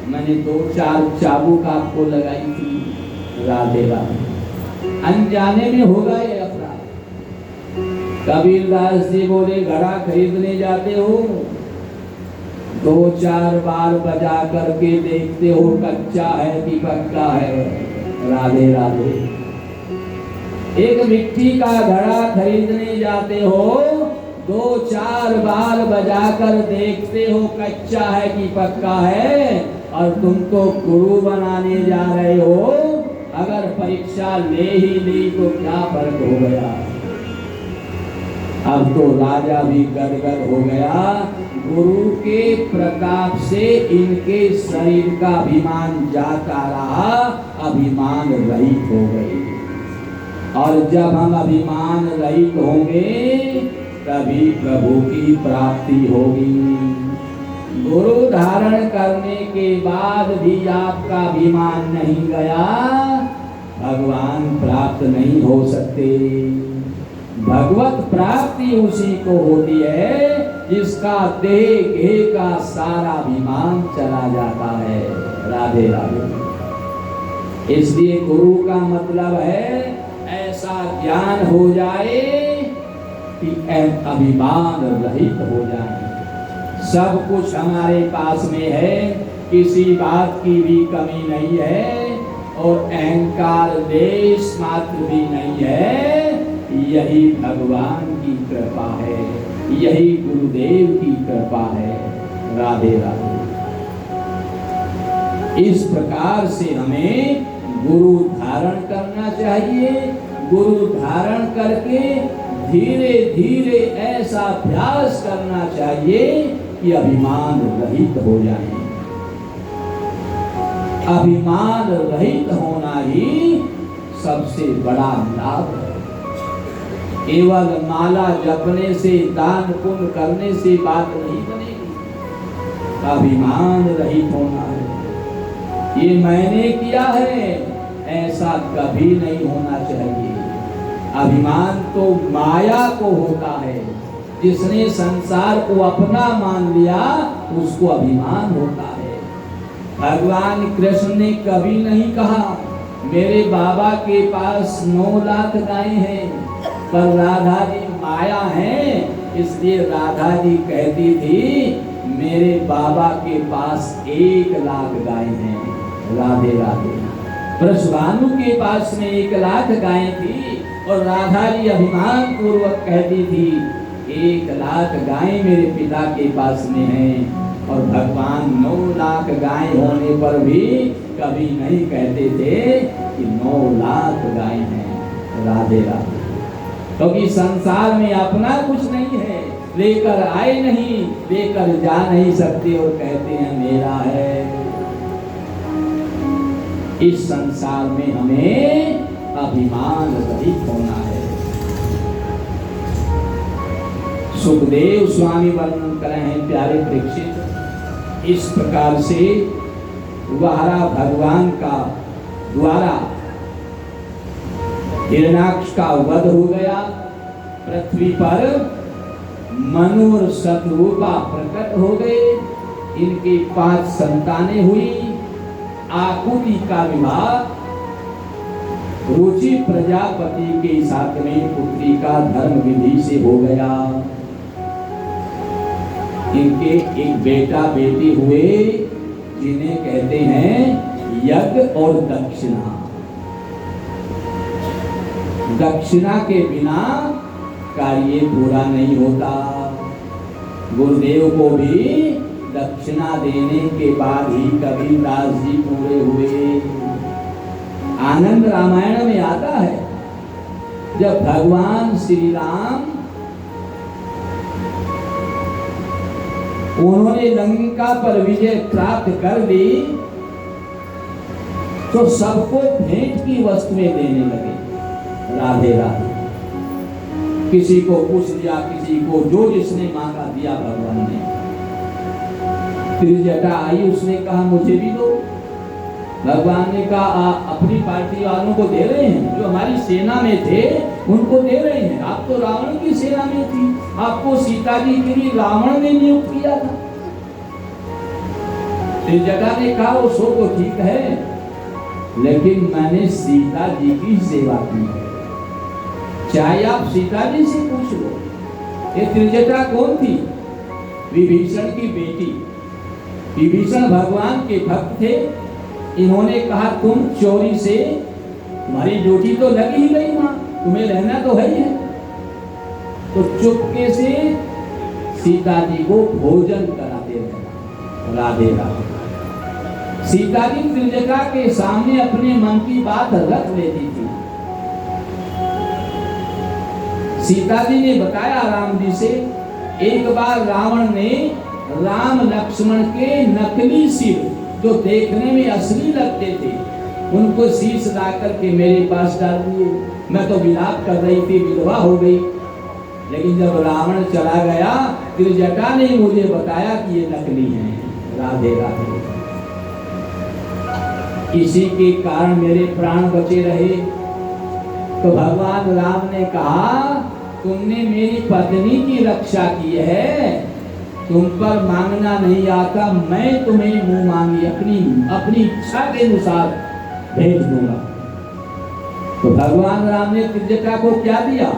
मैंने 2-4 चाबुक आपको लगाई थी। राधे राधे। अनजाने में होगा ये अपराध। कबीर दास जी बोले घड़ा खरीदने जाते हो, 2-4 बार बजा करके देखते हो कच्चा है कि पक्का है। राधे राधे। एक मिट्टी का घड़ा खरीदने जाते हो, दो चार बार बजाकर देखते हो कच्चा है कि पक्का है, और तुम तो गुरु बनाने जा रहे हो। अगर परीक्षा ले ही ली तो क्या फर्क हो गया। अब तो राजा भी गदगद हो गया। गुरु के प्रताप से इनके शरीर का अभिमान जाता रहा, अभिमान रहित हो गए। और जब हम अभिमान रहित होंगे तभी प्रभु की प्राप्ति होगी। गुरु धारण करने के बाद भी आपका अभिमान नहीं गया, भगवान प्राप्त नहीं हो सकते। भगवत प्राप्ति उसी को होती है जिसका देह गेह का सारा अभिमान चला जाता है। राधे राधे। इसलिए गुरु का मतलब है ऐसा ज्ञान हो जाए कि अभिमान रहित हो जाए। सब कुछ हमारे पास में है, किसी बात की भी कमी नहीं है, और अहंकार लेश मात्र भी नहीं है। यही भगवान की कृपा है, यही गुरुदेव की कृपा है। राधे राधे। इस प्रकार से हमें गुरु धारण करना चाहिए। गुरु धारण करके धीरे धीरे ऐसा अभ्यास करना चाहिए कि अभिमान रहित हो जाए। अभिमान रहित होना ही सबसे बड़ा लाभ है। केवल माला जपने से, दान पुण्य करने से बात नहीं बनेगी। अभिमान रहित होना है। ये मैंने किया है, ऐसा कभी नहीं होना चाहिए। अभिमान तो माया को होता है। जिसने संसार को अपना मान लिया उसको अभिमान होता है। भगवान कृष्ण ने कभी नहीं कहा मेरे बाबा के पास 9 लाख गायें हैं, पर राधा जी माया है, इसलिए राधा जी कहती थी मेरे बाबा के पास 1 लाख गायें हैं। राधे राधे। वृषभानु के पास में 1 लाख गायें थी, और राधा जी अभिमान पूर्वक कहती थी 1 लाख गायें मेरे पिता के पास में हैं। और भगवान 9 लाख गायें होने पर भी कभी नहीं कहते थे कि 9 लाख गायें हैं। राधे राधे। क्योंकि संसार में अपना कुछ नहीं है, लेकर आए नहीं, लेकर जा नहीं सकते, और कहते हैं मेरा है। इस संसार में हमें अभिमान रहित होना है। सुखदेव स्वामी वर्णन कर रहे हैं प्यारे परीक्षित। इस प्रकार से वहारा भगवान का द्वारा हिरण्याक्ष का वध हो गया। पृथ्वी पर मनु और शतरूपा प्रकट हो गए। इनकी 5 संतानें हुई। आकुति का विवाह रुचि प्रजापति के साथ में पुत्री का धर्म विधि से हो गया। इनके एक बेटा बेटी हुए जिन्हें कहते हैं यज्ञ और दक्षिणा। दक्षिणा के बिना कार्य पूरा नहीं होता। गुरुदेव को भी दक्षिणा देने के बाद ही कबीरदास जी पूरे हुए। आनंद रामायण में आता है जब भगवान श्री राम उन्होंने लंका पर विजय प्राप्त कर ली तो सबको भेंट की वस्तुएं देने लगे। राधे राधे। किसी को कुछ दिया, किसी को जो जिसने मांगा दिया भगवान ने। फिर जटा आई, उसने कहा मुझे भी दो। भगवान ने कहा अपनी पार्टी वालों को दे रहे हैं, जो हमारी सेना में थे उनको दे रहे हैं। आप तो रावण की सेना में थी, आपको सीता जी के लिए रावण ने नियुक्त किया था। फिर जटा ने कहा वो सो तो ठीक है, लेकिन मैंने सीता जी की सेवा की है, चाहे आप सीता जी से पूछ लो। ये त्रिजटा कौन थी? विभीषण की बेटी। विभीषण भगवान के भक्त थे। इन्होंने कहा तुम चोरी से, तुम्हारी ड्यूटी तो लगी ही गई, वहां तुम्हें रहना तो है ही है, तो चुपके से सीता जी को भोजन कराते रहे। राधे राधे। सीता जी त्रिजटा के सामने अपने मन की बात रख लेती थी। सीता जी ने बताया राम जी से, एक बार रावण ने राम लक्ष्मण के नकली सिर, जो देखने में असली लगते थे, उनको शीश ला करके मेरे पास डाल दिए। मैं तो विलाप कर रही थी, विधवा हो गई। लेकिन जब रावण चला गया, त्रिजटा ने मुझे बताया कि ये नकली हैं। राधे राधे। इसी के कारण मेरे प्राण बचे रहे। तो भगवान राम ने कहा, तुमने मेरी पत्नी की रक्षा की है, तुम पर मांगना नहीं आता, मैं तुम्हें मुंह मांगी अपनी इच्छा के अनुसार भेज दूंगा। तो भगवान राम ने त्रिजटा को क्या दिया?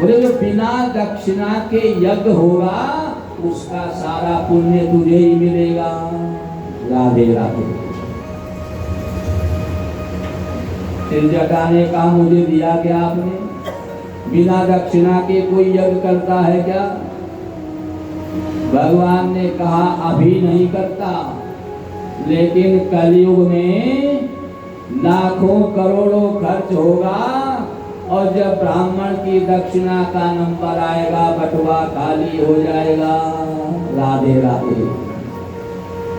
बोले, जो बिना दक्षिणा के यज्ञ होगा उसका सारा पुण्य तुझे ही मिलेगा। राधे राधे। त्रिजटा ने कहा, मुझे दिया क्या आपने? बिना दक्षिणा के कोई यज्ञ करता है क्या? भगवान ने कहा, अभी नहीं करता, लेकिन कलयुग में लाखों करोड़ों खर्च होगा, और जब ब्राह्मण की दक्षिणा का नंबर आएगा, बटुआ खाली हो जाएगा। राधे राधे।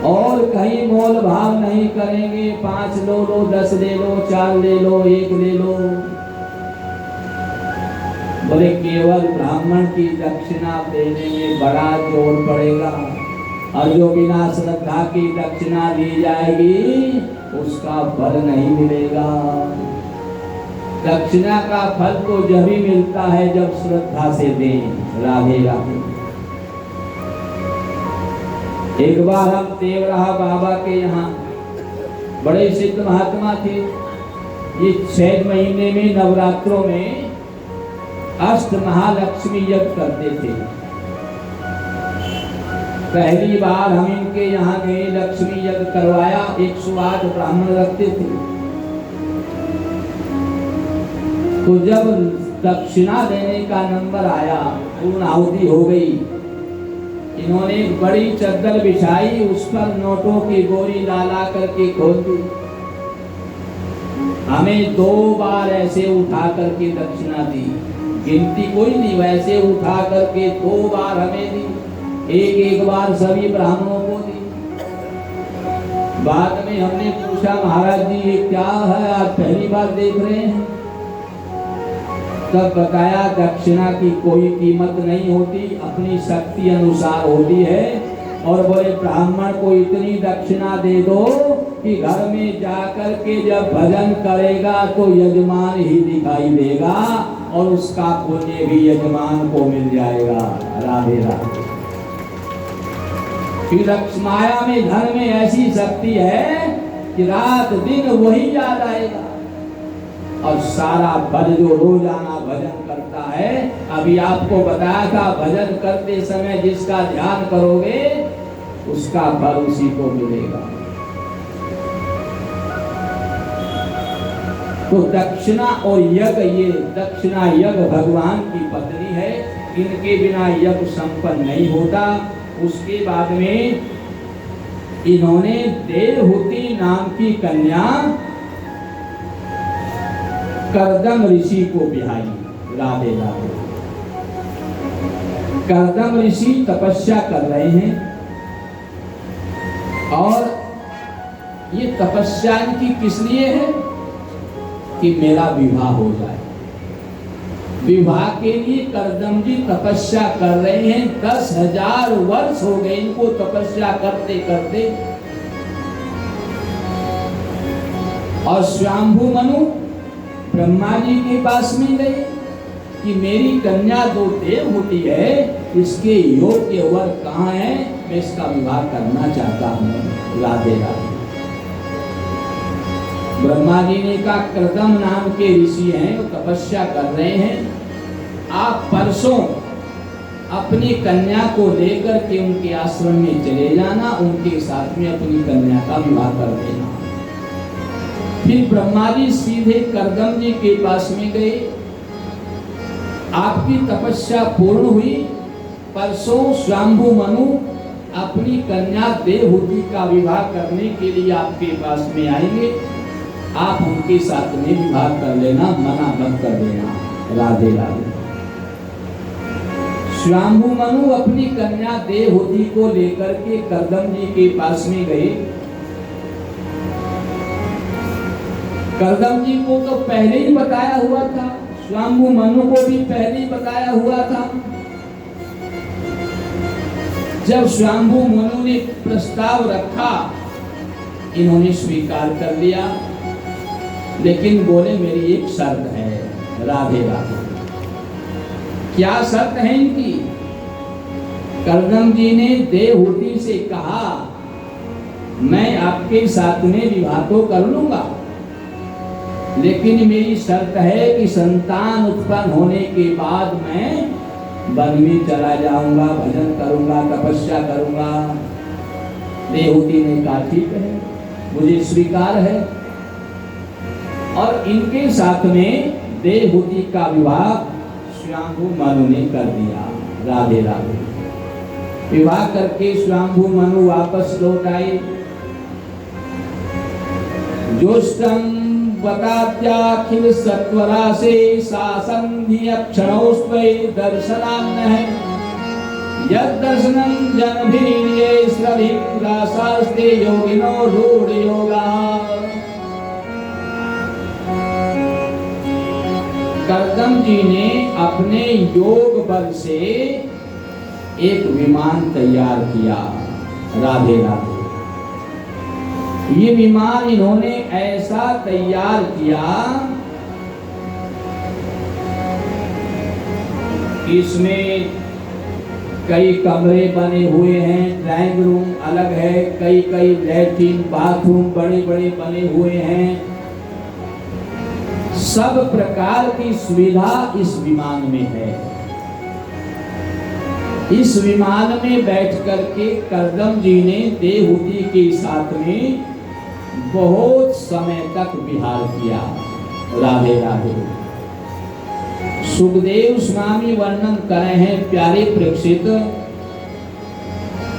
और कहीं मोल भाव नहीं करेंगे, 5 लो, 10 ले लो, 4 ले लो, 1 ले लो। बोले, केवल ब्राह्मण की दक्षिणा देने में बड़ा जोर पड़ेगा, और जो बिना श्रद्धा की दक्षिणा दी जाएगी उसका फल नहीं मिलेगा। दक्षिणा का फल तो जब ही मिलता है जब श्रद्धा से दें। राधे राधे। एक बार हम देवराहा बाबा के यहाँ, बड़े सिद्ध महात्मा थे, ये 6 महीने में नवरात्रों में अष्ट महालक्ष्मी यज्ञ करते थे। पहली बार हम इनके यहाँ गए, लक्ष्मी यज्ञ करवाया, 108 ब्राह्मण रखते थे। तो जब दक्षिणा देने का नंबर आया, पूर्ण आहुति हो गई, इन्होंने एक बड़ी चद्दर बिछाई, उस पर नोटों की गोरी ला करके खोल दी। हमें 2 बार ऐसे उठा करके दक्षिणा दी, गिनती कोई नहीं, वैसे उठा करके 2 बार हमें दी, एक बार सभी ब्राह्मणों को दी। बाद में हमने पूछा, महाराज जी ये क्या है, आज पहली बार देख रहे हैं? तब बताया, दक्षिणा की कोई कीमत नहीं होती, अपनी शक्ति अनुसार होती है। और बोले, ब्राह्मण को इतनी दक्षिणा दे दो कि घर में जाकर के जब भजन करेगा तो यजमान ही दिखाई देगा, और उसका पुण्य भी यजमान को मिल जाएगा। राधे राधे। माया में, धन में ऐसी शक्ति है कि रात दिन वही याद आएगा, और सारा बल जो रोजाना भजन करता है, अभी आपको बताया था, भजन करते समय जिसका ध्यान करोगे उसका फल उसी को मिलेगा। तो दक्षिणा और यज्ञ, ये दक्षिणा यज्ञ भगवान की पत्नी है, इनके बिना यज्ञ संपन्न नहीं होता। उसके बाद में इन्होंने देवहूति नाम की कन्या कर्दम ऋषि को ब्याही। राधे राधे। कर्दम ऋषि तपस्या कर रहे हैं, और ये तपस्या इनकी किस लिए है? कि मेरा विवाह हो जाए। विवाह के लिए कर्दम जी तपस्या कर रहे हैं, 10,000 वर्ष हो गए इनको तपस्या करते करते। और स्वयंभू मनु ब्रह्मा जी के पास में गए कि मेरी कन्या जो देवहूति है, इसके योग्य वर कहाँ है, मैं इसका विवाह करना चाहता हूँ। राधे राधे। ब्रह्मा जी ने कहा, कर्दम नाम के ऋषि हैं, वो तपस्या कर रहे हैं, आप परसों अपनी कन्या को लेकर के उनके आश्रम में चले जाना, उनके साथ में अपनी कन्या का विवाह कर देना। फिर ब्रह्मा जी सीधे कर्दम जी के पास में गए आपकी तपस्या पूर्ण हुई। परसों स्वयंभू मनु अपनी कन्या देवहूति का विवाह करने के लिए आपके पास में आएंगे। आप उनके साथ में विवाह कर लेना, मना मत कर देना। राधे राधे। स्वयंभू मनु अपनी कन्या देवहूति को लेकर के कर्दम जी के पास में गए। कर्दम जी को तो पहले ही बताया हुआ था, स्वयंभू मनु को भी पहले ही बताया हुआ था। जब स्वयंभू मनु ने प्रस्ताव रखा, इन्होंने स्वीकार कर लिया, लेकिन बोले मेरी एक शर्त है। राधे राधे। क्या शर्त है इनकी? कर्दम जी ने देवहूति से कहा, मैं आपके साथ में विवाह तो कर लूंगा, लेकिन मेरी शर्त है कि संतान उत्पन्न होने के बाद मैं वन में चला जाऊंगा, भजन करूंगा, तपस्या करूंगा। देवहूति ने कहा ठीक है, मुझे स्वीकार है। और इनके साथ में देवहूति का विवाह स्वयंभू मनु ने कर दिया। राधे राधे। विवाह करके स्वयंभू मनु वापस लौट आए। ज्योष्टम बतात्याखिल सत्वरा से शासन अक्षणोस्त्वै दर्शनान्नः यद दर्शनं जनभीर्ये श्रद्धिग्रासास्ते योगिनो रूढ़ योगा। कर्दम जी ने अपने योग बल से एक विमान तैयार किया। राधे राधे। ये विमान इन्होंने ऐसा तैयार किया, इसमें कई कमरे बने हुए हैं, ड्राइंग रूम अलग है, कई कई लैट्रिन बाथरूम बड़े बड़े बने हुए हैं। सब प्रकार की सुविधा इस विमान में है। इस विमान में बैठ करके कर्दम जी ने देवहूति के साथ में बहुत समय तक विहार किया। राधे राधे। सुखदेव स्वामी वर्णन करे हैं प्यारे प्रेक्षित,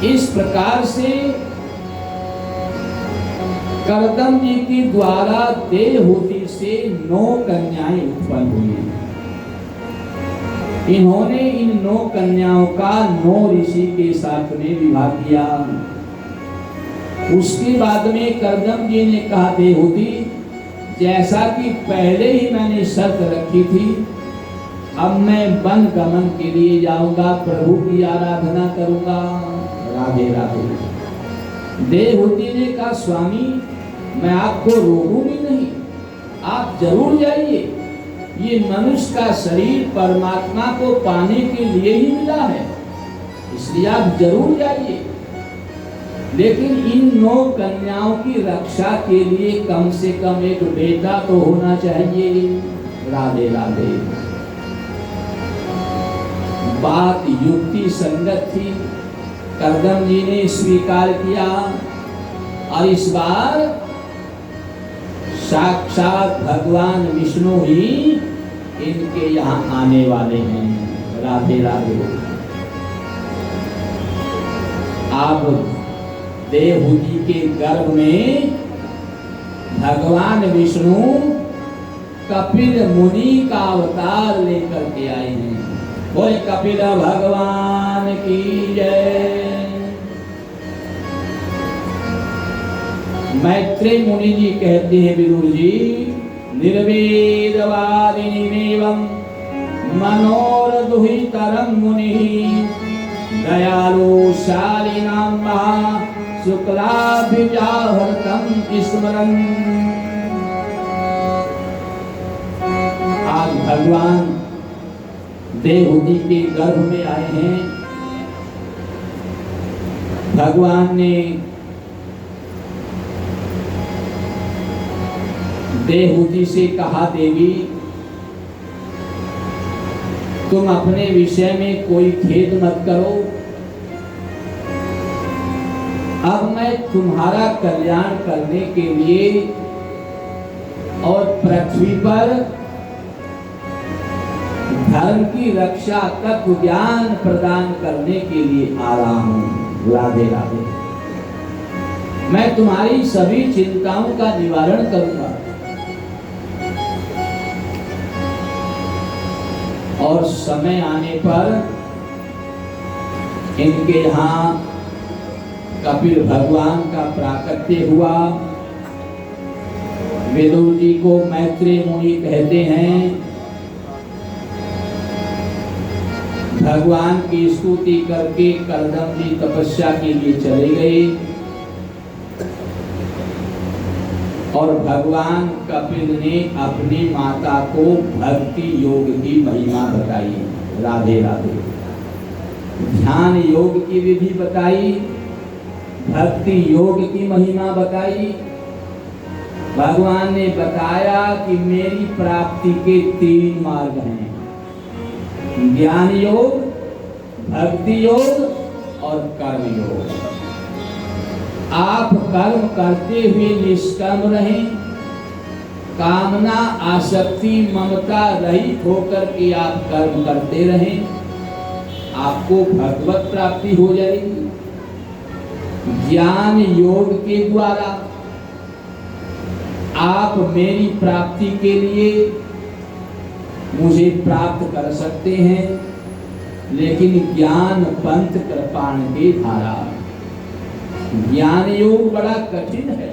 इस प्रकार से कर्दम जी के द्वारा देवहूति से 9 कन्याएं उत्पन्न हुई। इन्होंने इन 9 कन्याओं का 9 ऋषि के साथ में विवाह किया। उसके बाद में कर्दम जी ने कहा, देवहूति जैसा कि पहले ही मैंने शर्त रखी थी, अब मैं वन गमन के लिए जाऊंगा, प्रभु की आराधना करूंगा। राधे राधे। देवहूति ने कहा, स्वामी मैं आपको रोकूंगी नहीं, आप जरूर जाइए। ये मनुष्य का शरीर परमात्मा को पाने के लिए ही मिला है, इसलिए आप जरूर जाइए। लेकिन इन 9 कन्याओं की रक्षा के लिए कम से कम एक बेटा तो होना चाहिए। राधे राधे। बात युक्ति संगत थी, कर्दम जी ने स्वीकार किया। और इस बार साक्षात भगवान विष्णु ही इनके यहाँ आने वाले हैं। राधे राधे। आप देवहूति के गर्भ में भगवान विष्णु कपिल मुनि का अवतार लेकर के आए हैं। बोले कपिल भगवान की जय। मैत्रेय मुनि जी कहते हैं, विदुर जी, निर्वेदवादिनीमेवं मनोरदुहितरं मुनिः दयालु शालिनां महा शुक्लाभिजाहृतं स्मरन्। आज भगवान देवहूति के गर्भ में आए हैं। भगवान ने देवहूति से कहा, देवी तुम अपने विषय में कोई खेद मत करो, अब मैं तुम्हारा कल्याण करने के लिए और पृथ्वी पर धर्म की रक्षा तत्व ज्ञान प्रदान करने के लिए आ रहा हूं। राधे राधे। मैं तुम्हारी सभी चिंताओं का निवारण करूंगा और समय आने पर इनके यहाँ कपिल भगवान का प्राकट्य हुआ। विदुर जी को मैत्रेय मुनि कहते हैं। भगवान की स्तुति करके कर्दम जी तपस्या के लिए चले गए और भगवान कपिल ने अपनी माता को भक्ति योग की महिमा बताई। राधे राधे। ध्यान योग की विधि बताई, भक्ति योग की महिमा बताई। भगवान ने बताया कि मेरी प्राप्ति के 3 मार्ग हैं, ज्ञान योग, भक्ति योग और कर्म योग। आप कर्म करते हुए निष्काम रहें, कामना आसक्ति ममता रहित होकर के आप कर्म करते रहें, आपको भगवत प्राप्ति हो जाएगी। ज्ञान योग के द्वारा आप मेरी प्राप्ति के लिए मुझे प्राप्त कर सकते हैं, लेकिन ज्ञान पंथ कृपाण के धारा। ज्ञान योग बड़ा कठिन है।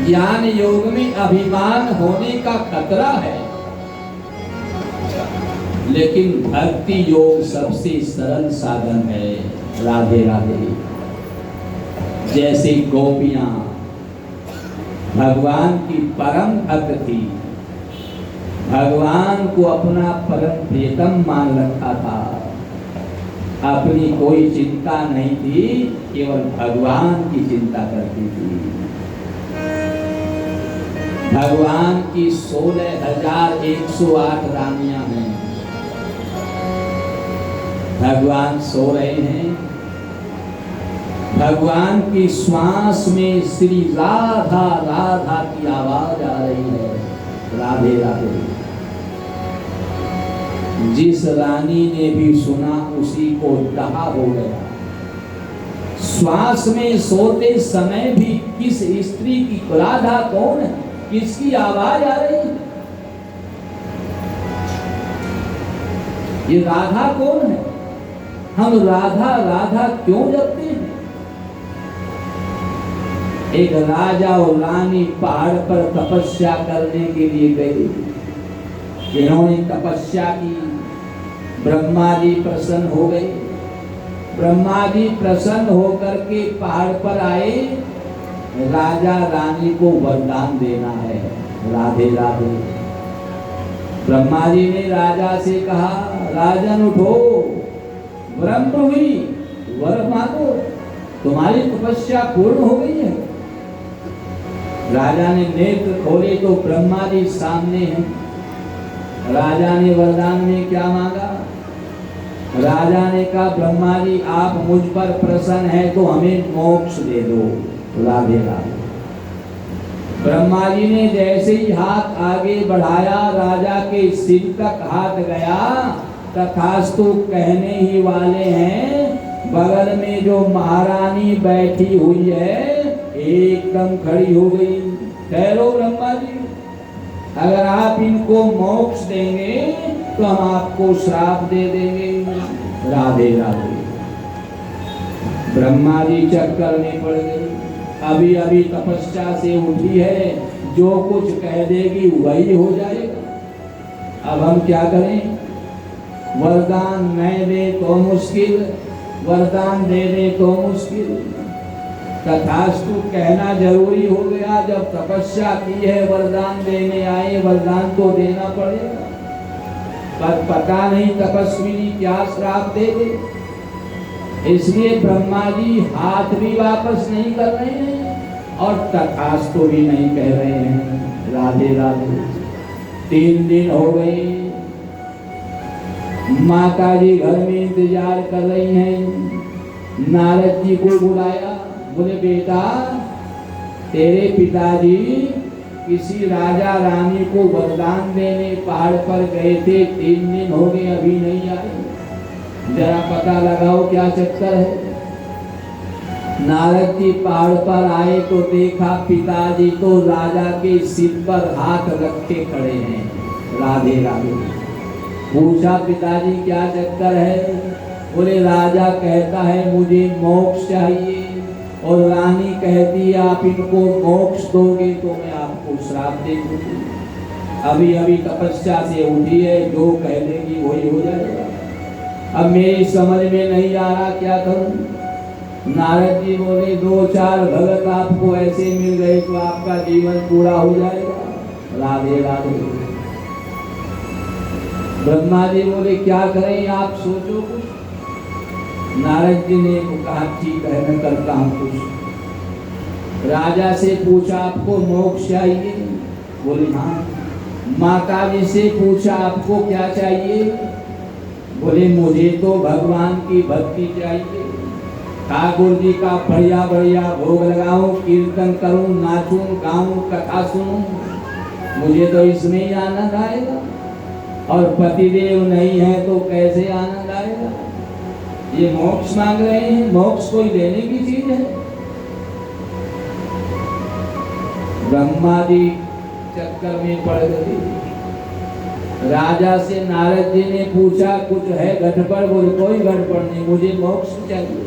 ज्ञान योग में अभिमान होने का खतरा है, लेकिन भक्ति योग सबसे सरल साधन है। राधे राधे। जैसे गोपियां भगवान की परम भक्त थी, भगवान को अपना परम प्रियतम मान रखा था, अपनी कोई चिंता नहीं थी, केवल भगवान की चिंता करती थी। भगवान की 16,108 रानियां हैं। भगवान सो रहे हैं, भगवान की श्वास में श्री राधा राधा की आवाज आ रही है। राधे राधे। जिस रानी ने भी सुना उसी को डहा हो गया। श्वास में सोते समय भी किस स्त्री की राधा कौन है, किसकी आवाज आ रही है, ये राधा कौन है? हम राधा राधा क्यों जपते हैं? एक राजा और रानी पहाड़ पर तपस्या करने के लिए गए। इन्होंने तपस्या की, ब्रह्मा जी प्रसन्न हो गए। ब्रह्मा जी प्रसन्न होकर के पहाड़ पर आए, राजा रानी को वरदान देना है। राधे राधे। ब्रह्मा जी ने राजा से कहा, राजन उठो, ब्रह्म हुई, वर मांगो, तुम्हारी तपस्या पूर्ण हो गई है। राजा ने नेत्र खोले तो ब्रह्मा जी सामने हैं। राजा ने वरदान में क्या मांगा? राजा ने कहा, ब्रह्मा जी आप मुझ पर प्रसन्न है तो हमें मोक्ष दे दो। राधे राधे। ब्रह्मा जी ने जैसे ही हाथ आगे बढ़ाया, राजा के सिर तक हाथ गया। तथास्तु कहने ही वाले हैं, बगल में जो महारानी बैठी हुई है एकदम खड़ी हो गई। कह लो ब्रह्मा जी, अगर आप इनको मोक्ष देंगे तो हम आपको श्राप दे देंगे। राधे राधे। ब्रह्मा जी चक्कर में पड़ गए। अभी अभी तपस्या से उठी है, जो कुछ कह देगी वही हो जाएगा। अब हम क्या करें? वरदान नहीं दे तो मुश्किल, वरदान दे दे तो मुश्किल। तथास्तु कहना जरूरी हो गया। जब तपस्या की है, वरदान देने आए, वरदान तो देना पड़ेगा। पर पता नहीं तपस्विनी क्या श्राप दे दे। इसलिए ब्रह्मा जी हाथ भी वापस नहीं कर रहे हैं और तथास्तु भी नहीं कह रहे हैं। राधे राधे। 3 दिन हो गए, माता जी घर में इंतजार कर रही हैं। नारद जी को बुलाया, बोले बेटा तेरे पिताजी किसी राजा रानी को वरदान देने पहाड़ पर गए थे, 3 दिन हो गए अभी नहीं आए, जरा पता लगाओ क्या चक्कर है। नारद जी पहाड़ पर आए तो देखा पिताजी तो राजा के सिर पर हाथ रखे खड़े हैं। राधे राधे। पूछा पिताजी क्या चक्कर है? बोले राजा कहता है मुझे मोक्ष चाहिए और रानी कहती है आप इनको मोक्ष दोगे तो मैं आपको श्राप दे दूंगी। अभी अभी तपस्या से उठी है, जो कह देगी वही हो जाएगा। अब मेरी समझ में नहीं आ रहा क्या करूं। नारद जी बोले 2-4 भगत आपको ऐसे मिल गए तो आपका जीवन पूरा हो जाएगा। राधे राधे। ब्रह्मा जी बोले क्या करें आप सोचो कुछ। नारद जी ने कहा ठीक है मैं करता हूं कुछ। राजा से पूछा आपको मोक्ष चाहिए? बोले हाँ। माता जी से पूछा आपको क्या चाहिए? बोले मुझे तो भगवान की भक्ति चाहिए। ठाकुर जी का बढ़िया बढ़िया भोग लगाऊं, कीर्तन करूं, नाचूं, गाऊं, कथा सुनूं, मुझे तो इसमें ही आनंद आएगा। और पतिदेव नहीं है तो कैसे आनंद आएगा। ये मोक्ष मांग रहे हैं, मोक्ष कोई लेने की चीज है। ब्रह्मा जी चक्कर में पड़ गए। राजा से नारद जी ने पूछा कुछ है गड़बड़? बोले कोई गड़बड़ नहीं, मुझे मोक्ष चाहिए।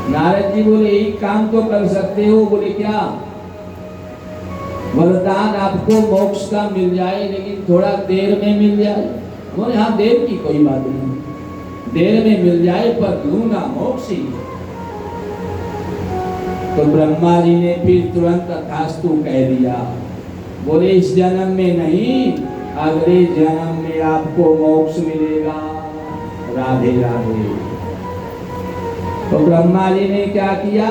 नारद जी बोले एक काम तो कर सकते हो। बोले क्या? वरदान आपको मोक्ष का मिल जाए लेकिन थोड़ा देर में मिल जाए। बोले हाँ देर की कोई बात नहीं, देर में मिल जाए पर लूंगा मोक्ष ही। तो ब्रह्मा जी ने फिर तुरंत तथास्तु कह दिया। बोले इस जन्म में नहीं, अगले जन्म में आपको मोक्ष मिलेगा। राधे राधे। तो ब्रह्मा जी ने क्या किया?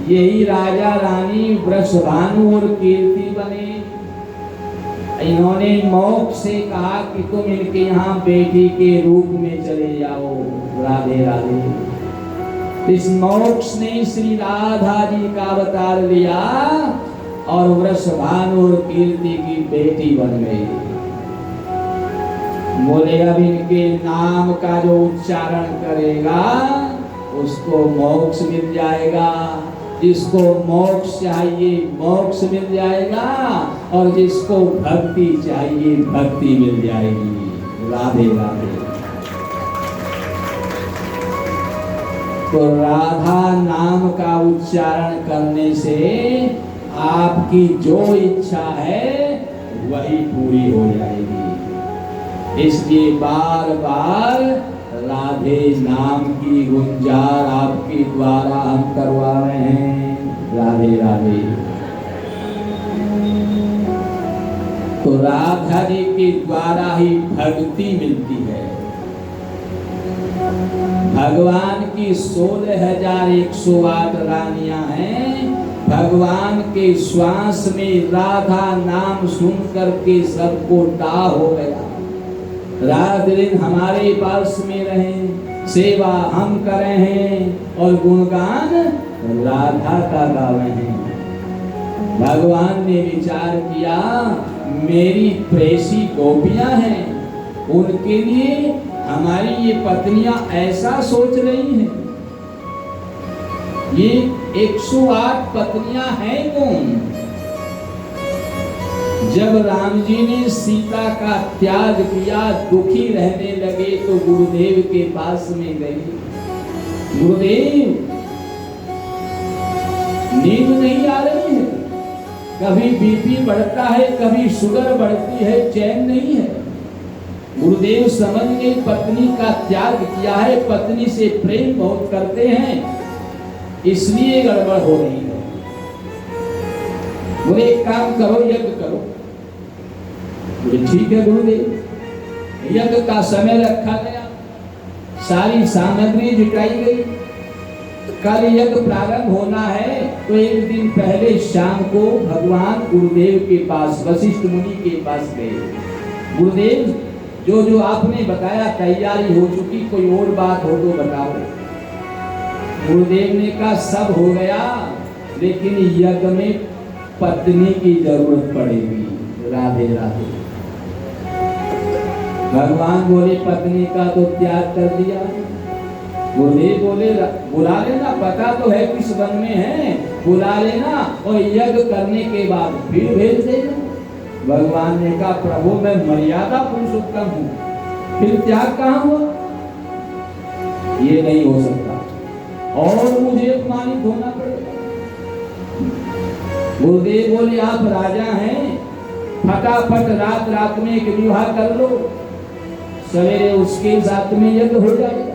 यही राजा रानी वृषभानु और कीर्ति बने। इन्होंने मोक्ष से कहा कि तुम इनके यहाँ बेटी के रूप में चले जाओ। राधे राधे। इस मोक्ष ने श्री राधा जी का अवतार लिया और वृषभानु और कीर्ति की बेटी बन गई। बोले अब इनके नाम का जो उच्चारण करेगा उसको मोक्ष मिल जाएगा। जिसको मोक्ष चाहिए मोक्ष मिल जाएगा और जिसको भक्ति चाहिए भक्ति मिल जाएगी। राधे राधे। तो राधा नाम का उच्चारण करने से आपकी जो इच्छा है वही पूरी हो जाएगी। इसलिए बार बार राधे नाम की गुंजार आपके द्वारा हम करवा रहे हैं। राधे राधे। तो राधा जी के द्वारा ही भक्ति मिलती है। भगवान की 16,108 रानियां हैं। भगवान के श्वास में राधा नाम सुन करके सबको टा हो गया। रात दिन हमारे पास में रहें, सेवा हम करें हैं और गुणगान राधा का गावे हैं। भगवान ने विचार किया मेरी प्रेसी गोपियां हैं, उनके लिए हमारी ये पत्नियां ऐसा सोच रही हैं। ये 108 पत्नियां हैं कौन? जब राम जी ने सीता का त्याग किया, दुखी रहने लगे तो गुरुदेव के पास में गए। गुरुदेव नींद नहीं आ रही है, कभी बीपी बढ़ता है, कभी शुगर बढ़ती है, चैन नहीं है। गुरुदेव समझ गए पत्नी का त्याग किया है, पत्नी से प्रेम बहुत करते हैं, इसलिए गड़बड़ हो रही है। बोले एक काम करो, यज्ञ करो। बोले ठीक है गुरुदेव। यज्ञ का समय रखा गया, सारी सामग्री जुटाई गई। कल यज्ञ प्रारंभ होना है तो एक दिन पहले शाम को भगवान गुरुदेव के पास, वशिष्ठ मुनि के पास गए। गुरुदेव जो जो आपने बताया तैयारी हो चुकी, कोई और बात हो तो बताओ। गुरुदेव ने कहा सब हो गया, लेकिन यज्ञ में पत्नी की जरूरत पड़ेगी। राधे राधे। भगवान बोले पत्नी का तो त्याग कर दिया। गुरुदेव बोले बुला लेना, पता तो है किस वन में है, बुला लेना और यज्ञ करने के बाद फिर भेज देना। भगवान ने कहा प्रभु मैं मर्यादा पुरुषोत्तम हूँ, फिर त्याग कहाँ हुआ? ये नहीं हो सकता और मुझे अपमानित होना पड़ेगा। गुरुदेव बोले आप राजा हैं, फटाफट रात रात में एक विवाह कर लो, सवेरे उसके साथ में यज्ञ हो जाएगा।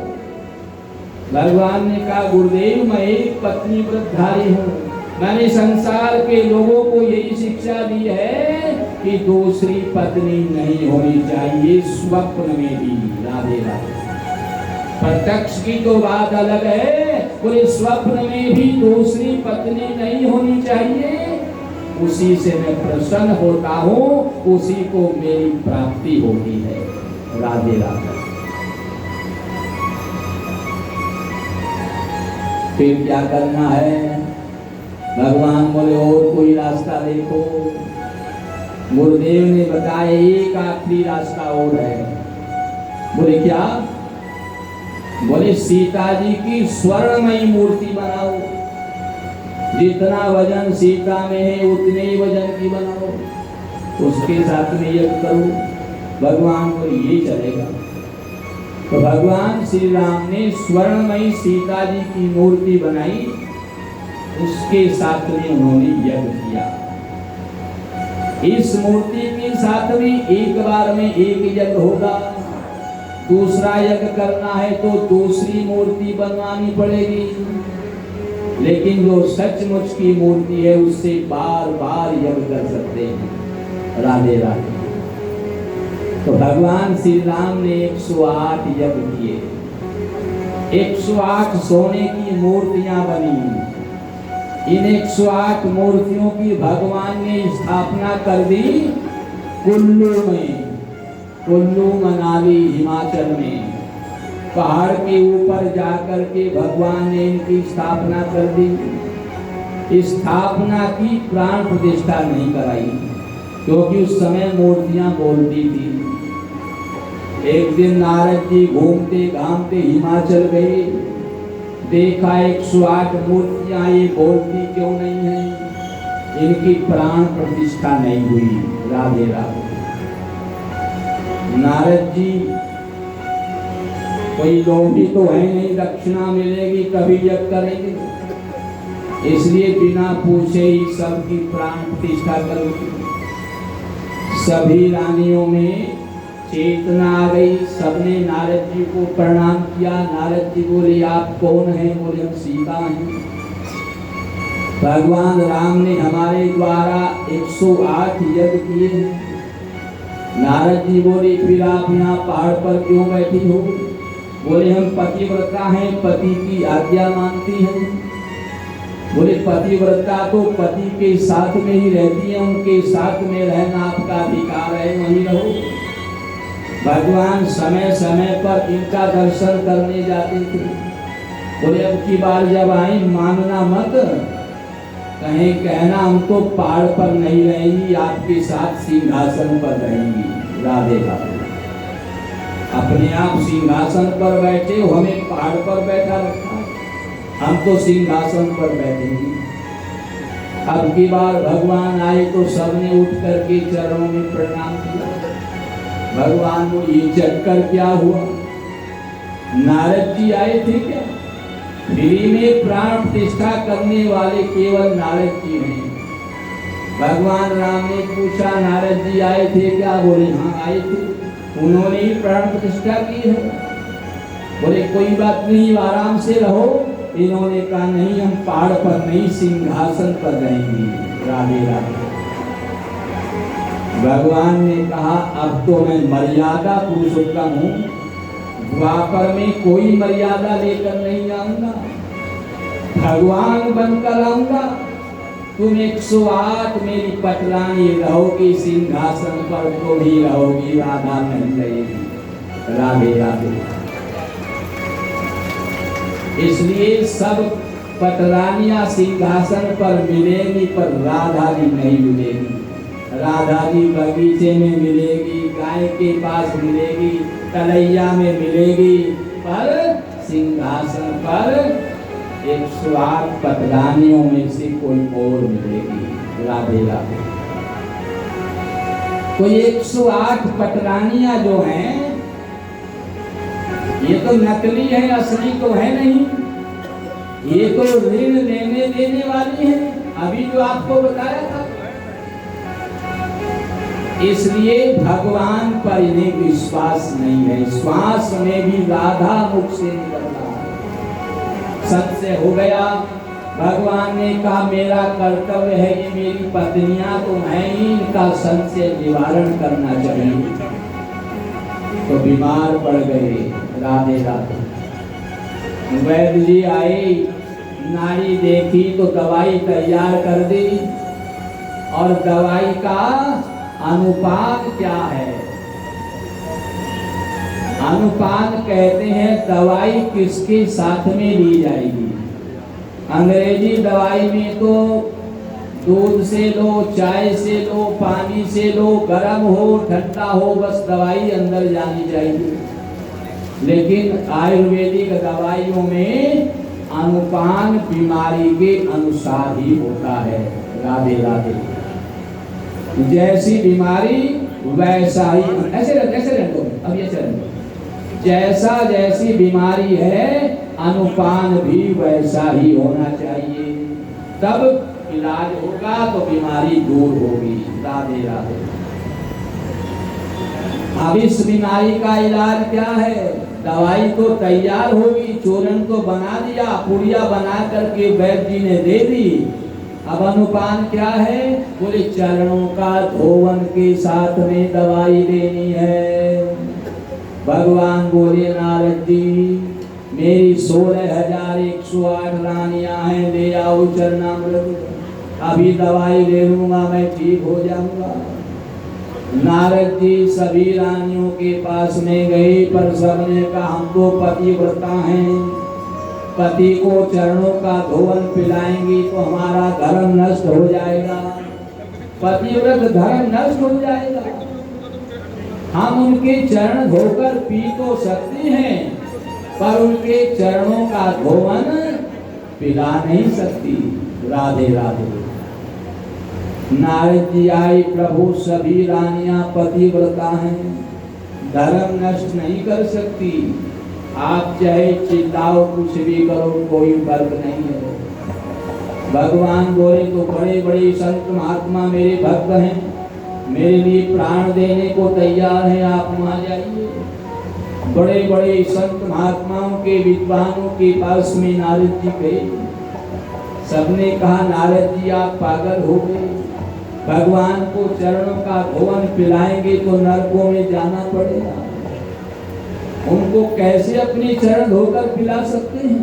भगवान ने कहा गुरुदेव मैं एक पत्नी व्रतधारी हूँ, मैंने संसार के लोगों को यही शिक्षा दी है कि दूसरी पत्नी नहीं होनी चाहिए, स्वप्न में भी। राधे राधे। प्रत्यक्ष की तो बात अलग है, बोले स्वप्न में भी दूसरी पत्नी नहीं होनी चाहिए, उसी से मैं प्रसन्न होता हूँ, उसी को मेरी प्राप्ति होती है। राधे राधे। फिर क्या करना है? भगवान बोले और कोई रास्ता देखो। गुरुदेव ने बताया एक आखिरी रास्ता और है। बोले क्या? बोले सीता जी की स्वर्णमयी मूर्ति बनाओ, जितना वजन सीता में है उतने ही वजन की बनाओ, उसके साथ में यज्ञ करो। भगवान को ये चलेगा। तो भगवान श्री राम ने स्वर्णमयी सीता जी की मूर्ति बनाई, उसके साथ में उन्होंने यज्ञ किया। इस मूर्ति के साथ में एक बार में एक यज्ञ होगा, दूसरा यज्ञ करना है तो दूसरी मूर्ति बनवानी पड़ेगी, लेकिन जो सचमुच की मूर्ति है उससे बार बार यज्ञ कर सकते हैं। राधे राधे। तो भगवान श्री राम ने 108 यज्ञ किए, 108 सोने की मूर्तियां बनी। इन 108 मूर्तियों की भगवान ने स्थापना कर दी कुल्लू में, कुल्लू मनाली हिमाचल में। पहाड़ के ऊपर जाकर के भगवान ने इनकी स्थापना कर दी। स्थापना की, प्राण प्रतिष्ठा नहीं कराई, क्योंकि उस समय मूर्तियां बोलती थी। एक दिन नारद जी घूमते घामते हिमाचल गए, देखा 108 मूर्तियां, ये बोलती क्यों नहीं है? इनकी प्राण प्रतिष्ठा नहीं हुई। राधे राधे। नारद जी कोई लोभी तो है नहीं, दक्षिणा मिलेगी कभी यज्ञ करेंगे, इसलिए बिना पूछे ही सबकी प्राण प्रतिष्ठा करोगे। सभी रानियों में चेतना आ गई, सबने नारद जी को प्रणाम किया। नारद जी बोले आप कौन हैं? बोले हम सीता हैं। भगवान राम ने हमारे द्वारा 108 यज्ञ किए हैं। नारद जी बोले फिर आप यहाँ पहाड़ पर क्यों बैठी हो? बोले हम पतिव्रता हैं, पति की आज्ञा मानती हैं। बोले पतिव्रता तो पति के साथ में ही रहती है, उनके साथ में रहना आपका अधिकार है, वहीं रहो। भगवान समय समय पर इनका दर्शन करने जाते थे। बोले अब की बार जब आई मानना मत, कहीं कहना हम तो पहाड़ पर नहीं रहेंगी, आपके साथ सिंहासन पर रहेंगी। राधे राधे। अपने आप सिंहासन पर बैठे हो, हमें पहाड़ पर बैठा रखा, हम तो सिंहासन पर बैठेंगे। अब की बार भगवान आए तो सबने उठ करके चरणों में प्रणाम किया। भगवान को ये चक्कर क्या हुआ? नारद जी आए थे क्या? फ्री में प्राण प्रतिष्ठा करने वाले केवल नारद जी हैं। भगवान राम ने पूछा नारद जी आए थे क्या? बोले हाँ आए थे, उन्होंने ही प्राण प्रतिष्ठा की है। बोले कोई बात नहीं, आराम से रहो। इन्होंने कहा नहीं, हम पहाड़ पर नहीं सिंहासन पर रहेंगे। राधे राधे। भगवान ने कहा अब तो मैं मर्यादा पुरुषोत्तम हूँ, द्वापर में कोई मर्यादा लेकर नहीं आऊंगा, भगवान बनकर आऊंगा। तुम 108 मेरी पटरानी रहोगी, सिंहासन पर तुम ही रहोगी, राधा नहीं रहेगी। राधे राधे। इसलिए सब पटरानियां सिंहासन पर मिलेंगी पर राधा जी नहीं मिलेगी। राधा जी बगीचे में मिलेगी, गाय के पास मिलेगी, तलैया में मिलेगी, पर सिंहासन पर 108 पटरानियों में से कोई और मिलेगी। राधे राधे। तो 108 पटरानियां जो हैं ये तो नकली है, असली तो है नहीं। ये तो ऋण लेने देने वाली है, अभी जो आपको बताया था। इसलिए भगवान पर इन्हें विश्वास नहीं है। श्वास में भी राधा मुख से निकल रहा है। सत्य हो गया। भगवान ने कहा मेरा कर्तव्य है, ये मेरी पत्नियां तो हैं ही, इनका संशय निवारण करना चाहिए। तो बीमार पड़ गए। राधे राधे। वैद्य जी आए, नाड़ी देखी तो दवाई तैयार कर दी। और दवाई का अनुपान क्या है? अनुपान कहते हैं दवाई किसके साथ में ली जाएगी। अंग्रेजी दवाई में तो दूध से लो, चाय से लो, पानी से लो, गर्म हो ठंडा हो, बस दवाई अंदर जानी चाहिए। लेकिन आयुर्वेदिक दवाइयों में अनुपान बीमारी के अनुसार ही होता है। राधे राधे। जैसी बीमारी वैसा ही, ऐसे रखो, अब ये चलो। जैसा जैसी बीमारी है अनुपान भी वैसा ही होना चाहिए, तब इलाज होगा तो बीमारी दूर होगी। राधे राधे। अब इस बीमारी का इलाज क्या है? दवाई तो तैयार होगी, चूरन तो बना दिया, पुड़िया बना करके वैद्य जी ने दे दी। अब अनुपान क्या है? बोले चरणों का धोवन के साथ में दवाई देनी है। भगवान बोले नारद जी मेरी 16,108 रानियां हैं, ले आओ चरणामृत, अभी दवाई ले लूंगा, मैं ठीक हो जाऊंगा। नारद जी सभी रानियों के पास में गए, पर सबने कहा हम तो पतिव्रता हैं, पति को चरणों का धोवन पिलाएंगी तो हमारा धर्म नष्ट हो जाएगा, पतिव्रत धर्म नष्ट हो जाएगा। हम उनके चरण धोकर पी तो सकते हैं, पर उनके चरणों का धोवन पिला नहीं सकती। राधे राधे। नारद जी आए, प्रभु सभी रानियां पतिव्रता हैं, धर्म नष्ट नहीं कर सकती, आप चाहे चिल्लाओ कुछ भी करो कोई फर्क नहीं है। भगवान बोले तो बड़े बड़े संत महात्मा मेरे भक्त हैं, मेरे लिए प्राण देने को तैयार हैं, आप वहां जाइए। बड़े बड़े संत महात्माओं के विद्वानों के पास में नारद जी गए। सबने कहा नारद जी आप पागल हो गए, भगवान को चरणों का धोवन पिलाएंगे तो नरकों में जाना पड़ेगा, उनको कैसे अपने चरण धोकर पिला सकते हैं?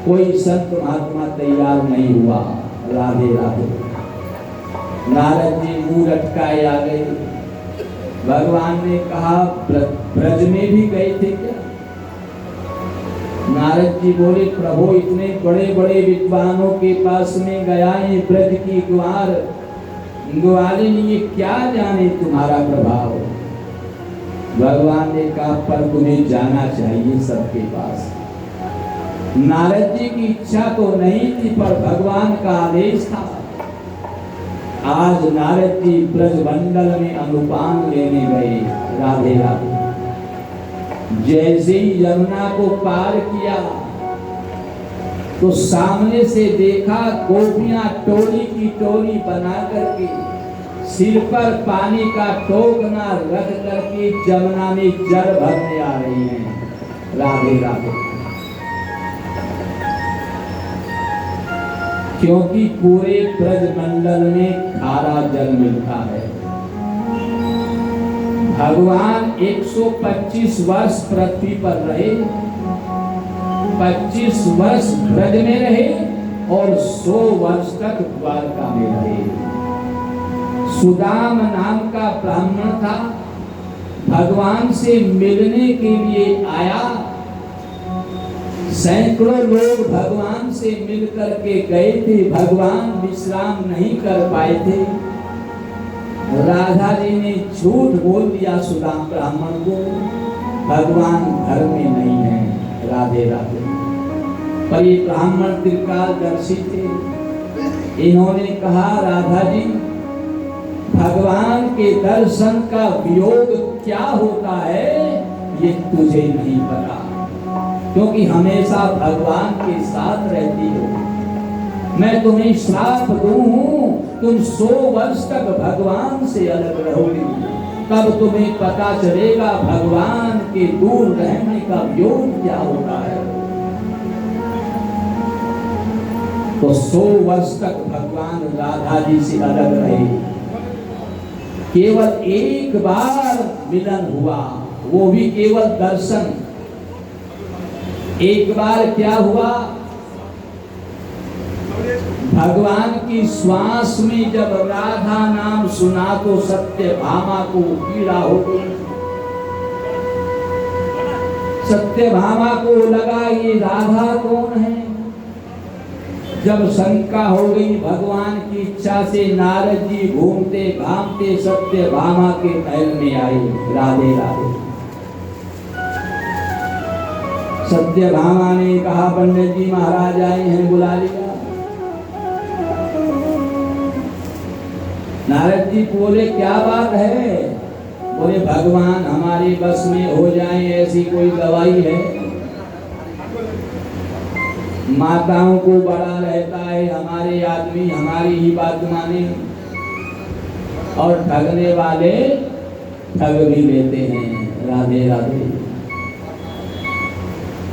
कोई संत महात्मा तैयार नहीं हुआ। राधे राधे। नारद जी मुंह लटकाए आ गए। भगवान ने कहा ब्रज में भी गए थे क्या? नारद जी बोले प्रभु इतने बड़े बड़े विद्वानों के पास में गया है, ब्रज की ग्वालिनी, ये क्या जाने तुम्हारा प्रभाव। भगवान ने कहा पर तुम्हें जाना चाहिए सबके पास। नारद जी की इच्छा तो नहीं थी, पर भगवान का आदेश था। आज नारद जी ब्रजमंडल में अनुपान लेने गए। राधे राधे। जैसे ही यमुना को पार किया तो सामने से देखा गोपियां टोली की टोली बना करके सिर पर पानी का टोकना रख करके जमुना में जल भरने आ रही हैं। राधे राधे। क्योंकि पूरे ब्रजमंडल में खारा जल मिलता है। भगवान 125 वर्ष पृथ्वी पर रहे, 25 वर्ष ब्रज में रहे और 100 वर्ष तक द्वारका में रहे। सुदाम नाम का ब्राह्मण था, भगवान से मिलने के लिए आया। सैकड़ों लोग भगवान से मिलकर के गए थे, भगवान विश्राम नहीं कर पाए थे। राधा जी ने झूठ बोल दिया सुदाम ब्राह्मण को, भगवान घर में नहीं है। राधे राधे। पर ये ब्राह्मण त्रिकालदर्शी थे, इन्होंने कहा राधा जी, भगवान के दर्शन का वियोग क्या होता है ये तुझे नहीं पता, क्योंकि हमेशा भगवान के साथ रहती हो। मैं तुम्हें श्राप दूं, तुम 100 वर्ष तक भगवान से अलग रहोगी, तब तुम्हें पता चलेगा भगवान के दूर रहने का वियोग क्या होता है। तो 100 वर्ष तक भगवान राधा जी से अलग रहे। केवल एक बार मिलन हुआ, वो भी केवल दर्शन। एक बार क्या हुआ, भगवान की श्वास में जब राधा नाम सुना तो सत्यभामा को पीड़ा हो गई। सत्यभामा को लगा ये राधा कौन है। जब शंका हो गई, भगवान की इच्छा से नारद जी घूमते घामते सत्यभामा के महल में आए। राधे राधे। सत्यभामा ने कहा पंडित जी महाराज आए हैं, बुला लिया। नारद जी बोले क्या बात है। बोले भगवान हमारे बस में हो जाए ऐसी कोई दवाई है। माताओं को बड़ा रहता है, हमारे आदमी हमारी ही बात माने, और ठगने वाले ठग भी लेते हैं। राधे राधे।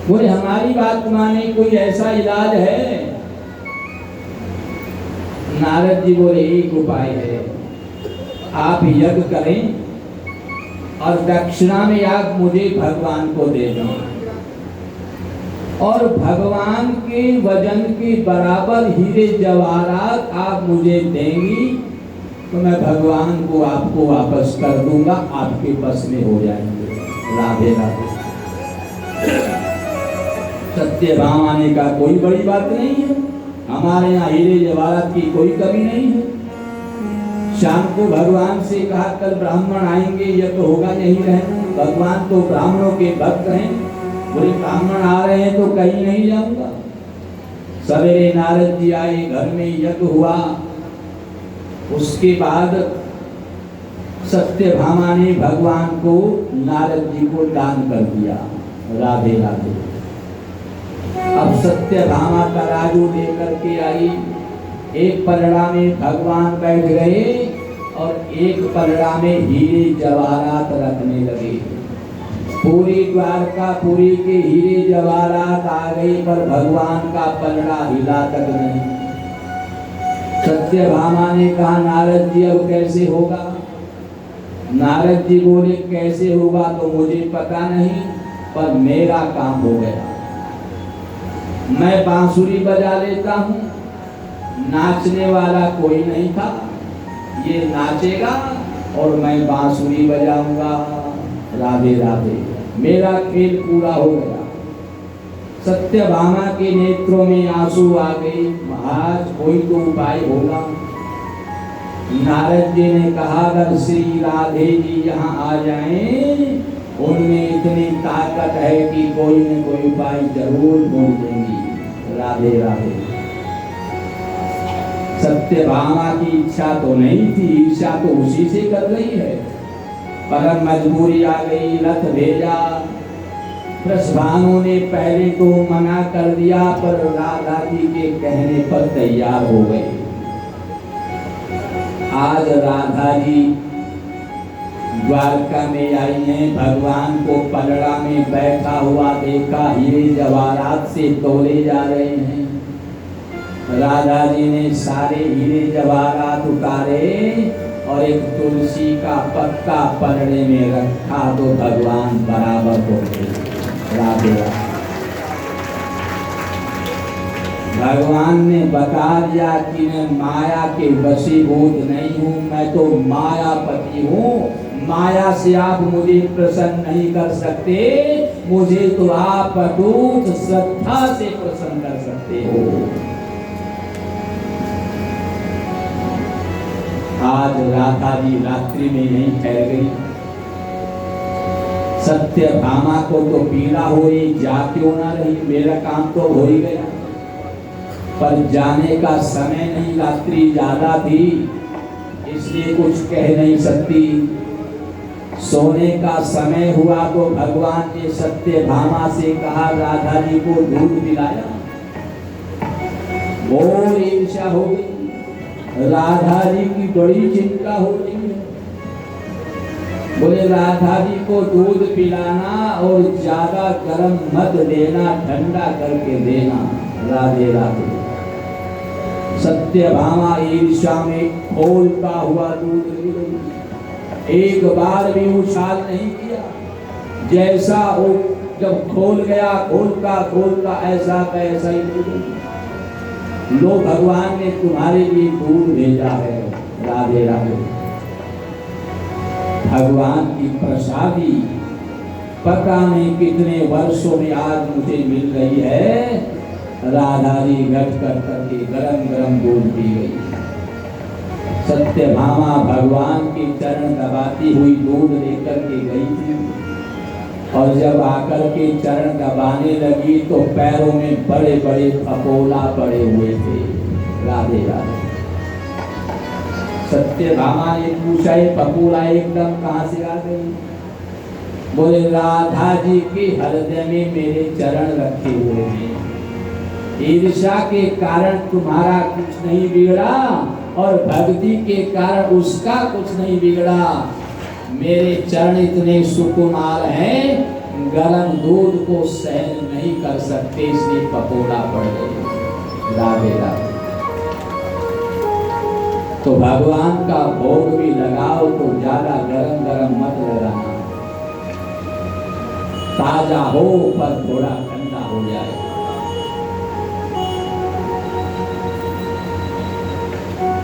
बोले हमारी बात माने, कोई ऐसा इलाज है। नारद जी बोले एक उपाय है, आप यज्ञ करें और दक्षिणा में आप मुझे भगवान को दे दें, और भगवान के वजन के बराबर हीरे जवाहरात आप मुझे देंगी तो मैं भगवान को आपको वापस कर दूंगा, आपके बस में हो जाएंगे। राधे राधे। सत्यभामा ने कहा कोई बड़ी बात नहीं है, हमारे यहाँ हीरे जवाहरात की कोई कमी नहीं है। शाम को भगवान से कहा कल ब्राह्मण आएंगे, यह तो होगा नहीं रहना, भगवान तो ब्राह्मणों के भक्त हैं। बोले ब्राह्मण आ रहे हैं तो कहीं नहीं जाऊंगा। सवेरे नारद जी आए, घर में यज्ञ हुआ। उसके बाद सत्यभामा ने भगवान को नारद जी को दान कर दिया। राधे राधे। अब सत्यभामा तराजू लेकर के आई। एक पलड़ा में भगवान बैठ गए और एक पलड़ा में हीरे जवाहरात रखने लगे। पूरी द्वारकापुरी के हीरे जवाहरात आ गए, पर भगवान का पलड़ा हिला तक नहीं। सत्यभामा ने कहा नारद जी अब कैसे होगा। नारद जी बोले कैसे होगा तो मुझे पता नहीं, पर मेरा काम हो गया। मैं बांसुरी बजा लेता हूँ, नाचने वाला कोई नहीं था, ये नाचेगा और मैं बांसुरी बजाऊंगा। राधे राधे। मेरा खेल पूरा हो गया। सत्यभामा के नेत्रों में आंसू आ गए। महाराज कोई तो उपाय होगा। नारद जी ने कहा अगर श्री राधे जी यहाँ आ जाएं, उनमें इतनी ताकत है कि कोई न कोई उपाय जरूर बोल देंगी। राधे राधे। सत्यभामा की इच्छा तो नहीं थी, ईर्ष्या तो उसी से कर रही है, पर मजबूरी आ गई। रथ भेजा। वृषभानु ने पहले तो मना कर दिया, पर राधा जी के कहने पर तैयार हो गए। आज राधा जी द्वारका में आई हैं, भगवान को पलड़ा में बैठा हुआ देखा, हीरे जवाहरात से तोले जा रहे हैं। राधा जी ने सारे हीरे जवाहरात उतारे और एक तुलसी का पत्ता पलड़े में रखा तो भगवान बराबर हो गए। राधे राधे। भगवान ने बता दिया कि मैं माया के वशीभूत नहीं हूँ, मैं तो मायापति हूँ, माया से आप मुझे प्रसन्न नहीं कर सकते, मुझे तो आप अटूट श्रद्धा से प्रसन्न कर सकते हो। आज राधा जी रात्रि में नहीं ठहर गई। सत्यभामा को तो पीड़ा हुई, जा क्यों ना रही, मेरा काम तो हो ही गया, पर जाने का समय नहीं, रात्रि ज्यादा थी इसलिए कुछ कह नहीं सकती। सोने का समय हुआ तो भगवान ने सत्यभामा से कहा, राधा जी को दूध पिलाया। और ईर्ष्या हो गई, राधा जी की बड़ी चिंता हो रही है। बोले राधा जी को दूध पिलाना और ज्यादा गर्म मत देना, ठंडा करके देना। राधे राधे। सत्यभामा ईर्ष्या में खोलता हुआ दूध ले गई, एक बार भी उछाल नहीं किया। जैसा वो जब खोल गया, खोलता खोलता ऐसा का ऐसा ही दूध। लो भगवान ने तुम्हारे लिए दूध भेजा है। राधे राधे। भगवान की प्रसादी पता नहीं कितने वर्षों में आज मुझे मिल रही है। राधा जी घट कर करके गरम गरम दूध पी गई। सत्यभामा भगवान के चरण दबाती हुई दूध लेकर के गई थी, और जब आकर के चरण दबाने लगी तो पैरों में बड़े बड़े फपोला पड़े हुए थे। राधे राधे। सत्यभामा ने पूछा, ये फपोला एकदम कहाँ से आ गई? बोले राधा जी के हृदय में मेरे चरण रखे हुए हैं। ईर्ष्या के कारण तुम्हारा कुछ नहीं बिगड़ा और भक्ति के कारण उसका कुछ नहीं बिगड़ा। मेरे चरण इतने सुकुमार हैं, गरम दूध को सहन नहीं कर सकते, इसलिए फपोला पड़ गए। राधे राधे। तो भगवान का भोग भी लगाओ तो ज्यादा गरम गरम मत लगाना, ताजा हो पर थोड़ा ठंडा हो जाए।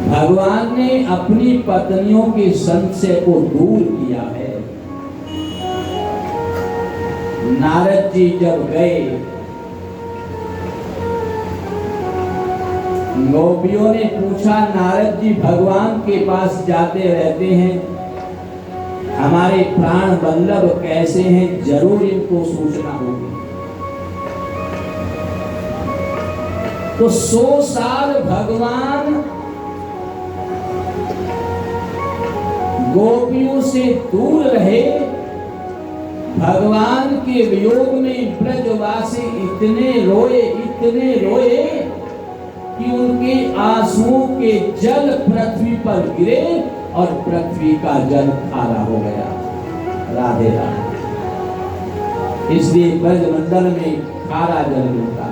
भगवान ने अपनी पत्नियों के संशय को दूर किया है। नारद जी जब गए, गोपियों ने पूछा, नारद जी भगवान के पास जाते रहते हैं, हमारे प्राण वल्लभ कैसे हैं, जरूर इनको सूचना होगी। तो 100 साल भगवान गोपियों से दूर रहे। भगवान के वियोग में ब्रजवासी इतने रोए कि उनके आंसुओं के जल पृथ्वी पर गिरे और पृथ्वी का जल खारा हो गया। राधे राधे। इसलिए ब्रजमंडल में खारा जल मिलता है।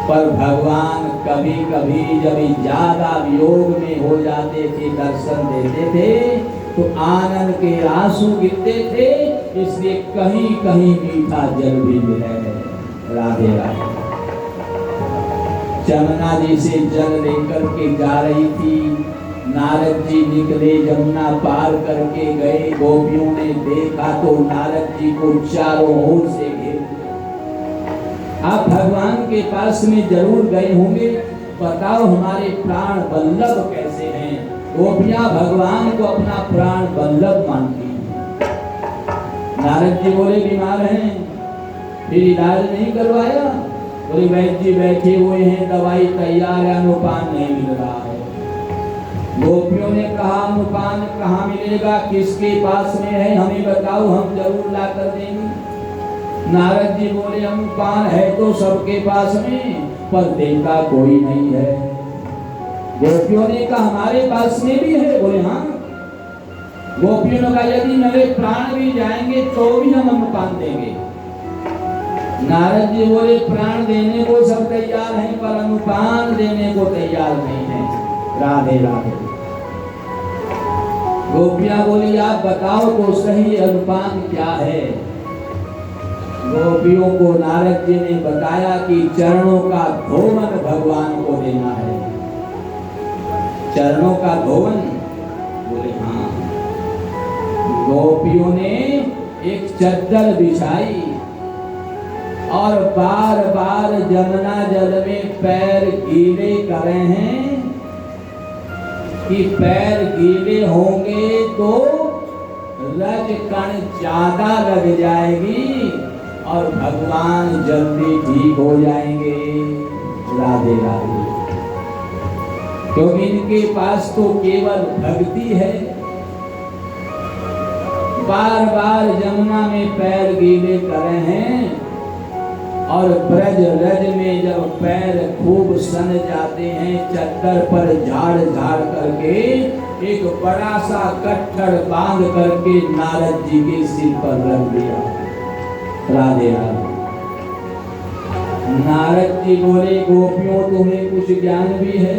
पर भगवान कभी कभी जब ज्यादा वियोग में हो जाते थे, दर्शन देते थे तो आनंद के आंसू गिरते थे, इसलिए कहीं कहीं मीठा जल भी मिला है। राधे राधे। जमुना जी से जल लेकर के जा रही थी, नारद जी निकले, जमुना पार करके गए। गोपियों ने देखा तो नारद जी को चारों ओर से घेर। आप भगवान के पास में जरूर गए होंगे, बताओ हमारे प्राण वल्लभ कैसे हैं? गोपियां भगवान को अपना प्राण वल्लभ मानती हैं। नारद जी बोले बीमार हैं, फिर इलाज नहीं करवाया? बोले वैद्य जी बैठे हुए हैं, दवाई तैयार है, अनुपान नहीं मिल रहा है। गोपियों ने कहा, अनुपान कहाँ मिलेगा, किसके पास में है, हमें बताओ, हम जरूर ला कर देंगे। नारद जी बोले, अनुपान है तो सबके पास में, पर देता कोई नहीं है। गोपियों ने कहा, हमारे पास में भी है। बोले हाँ। गोपियों ने कहा, यदि मेरे प्राण भी जाएंगे तो भी हम अनुपान देंगे। नारद जी बोले, प्राण देने को सब तैयार हैं, पर अनुपान देने को तैयार नहीं है। राधे राधे। गोपियां बोली, आप बताओ तो सही, अनुपान क्या है? गोपियों को नारद जी ने बताया कि चरणों का धोवन भगवान को देना है। चरणों का धोवन? बोले हाँ। गोपियों ने एक चद्दर बिछाई और बार बार जमुना जल में पैर गीले करे हैं कि पैर गीले होंगे तो रज कण ज्यादा लग जाएगी और भगवान जल्दी ठीक हो जाएंगे। राधे राधे। क्योंकि इनके पास तो केवल भक्ति है। बार बार जमुना में पैर गीले करे हैं और ब्रज रज में जब पैर खूब सन जाते हैं, चद्दर पर झाड़ झाड़ करके एक बड़ा सा कट्ठर बांध करके नारद जी के सिर पर रख दिया। राधे राधे। नारद जी बोले, गोपियों तुम्हें कुछ ज्ञान भी है?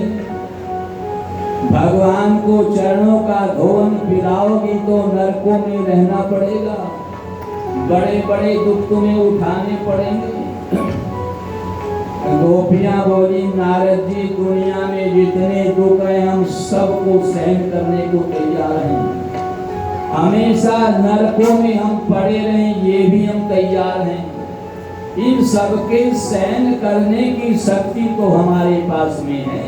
भगवान को चरणों का धोवन पिलाओगी तो नरकों में रहना पड़ेगा, बड़े बड़े दुख तुम्हें उठाने पड़ेंगे। गोपियां बोली, नारद जी दुनिया में जितने दुख है हम सबको सहन करने को तैयार हैं, हमेशा नरकों में हम पड़े रहें ये भी हम तैयार हैं। इन सबके सहन करने की शक्ति तो हमारे पास में है,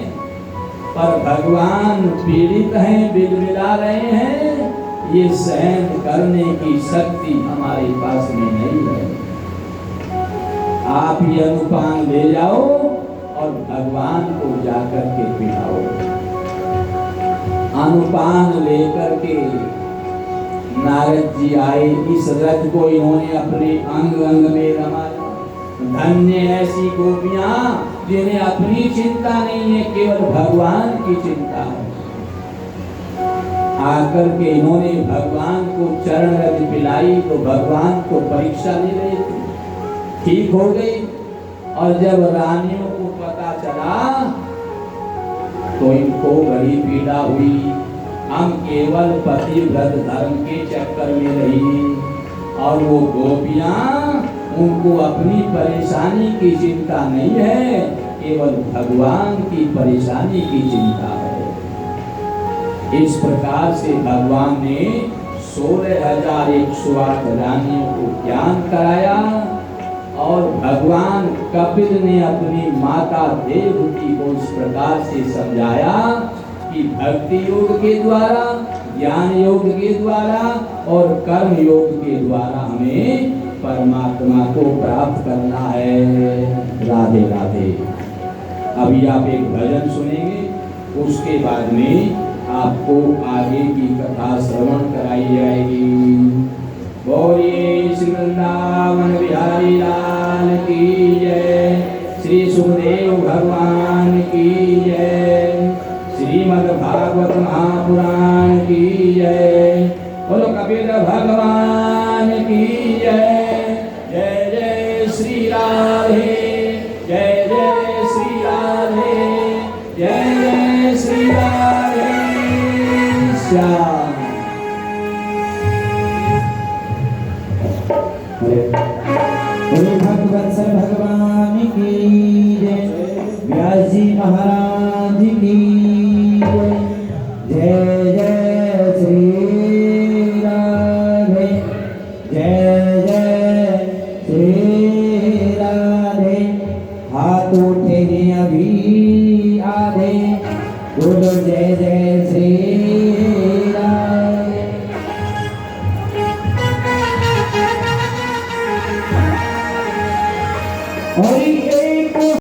पर भगवान पीड़ित हैं, बिलबिला रहे हैं, ये सहन करने की शक्ति हमारे पास में नहीं है। आप ये अनुपान ले जाओ और भगवान को जाकर के पिलाओ। अनुपान लेकर के नारद जी आए, इस रज को इन्होंने अपने अंग अंग में रमाया। धन्य ऐसी गोपियां जिन्हें अपनी चिंता नहीं है, केवल भगवान की चिंता है। आकर के इन्होंने भगवान को चरण रज पिलाई तो भगवान को परीक्षा ले रहे थे, ठीक हो गई। और जब रानियों को पता चला तो इनको बड़ी पीड़ा हुई। हम केवल पतिव्रत धर्म के चक्कर में रही और वो गोपियां, उनको अपनी परेशानी की चिंता नहीं है, केवल भगवान की परेशानी की चिंता है। इस प्रकार से भगवान ने 16,108 रानियों को ज्ञान कराया और भगवान कपिल ने अपनी माता देवहूति को इस प्रकार से समझाया कि भक्ति योग के द्वारा, ज्ञान योग के द्वारा और कर्म योग के द्वारा हमें परमात्मा को प्राप्त करना है। राधे राधे। अभी आप एक भजन सुनेंगे, उसके बाद में आपको आगे की कथा श्रवण कराई जाएगी। बोलिए श्री वृंदावन बिहारी लाल की जय, श्री सुखदेव भगवान की जय, श्रीमद् भागवत महापुराण की जय, बोलो कपिल भगवान की जय। जय जय श्री राधे, जय जय श्री राधे, जय जय श्री राधे श्याम। भगवत्सर भगवान की जय, व्यास जी महाराज की जय। जय श्री राधे, जय जय श्री राधे। हाथ उठे अभी आधे, बोलो जय जय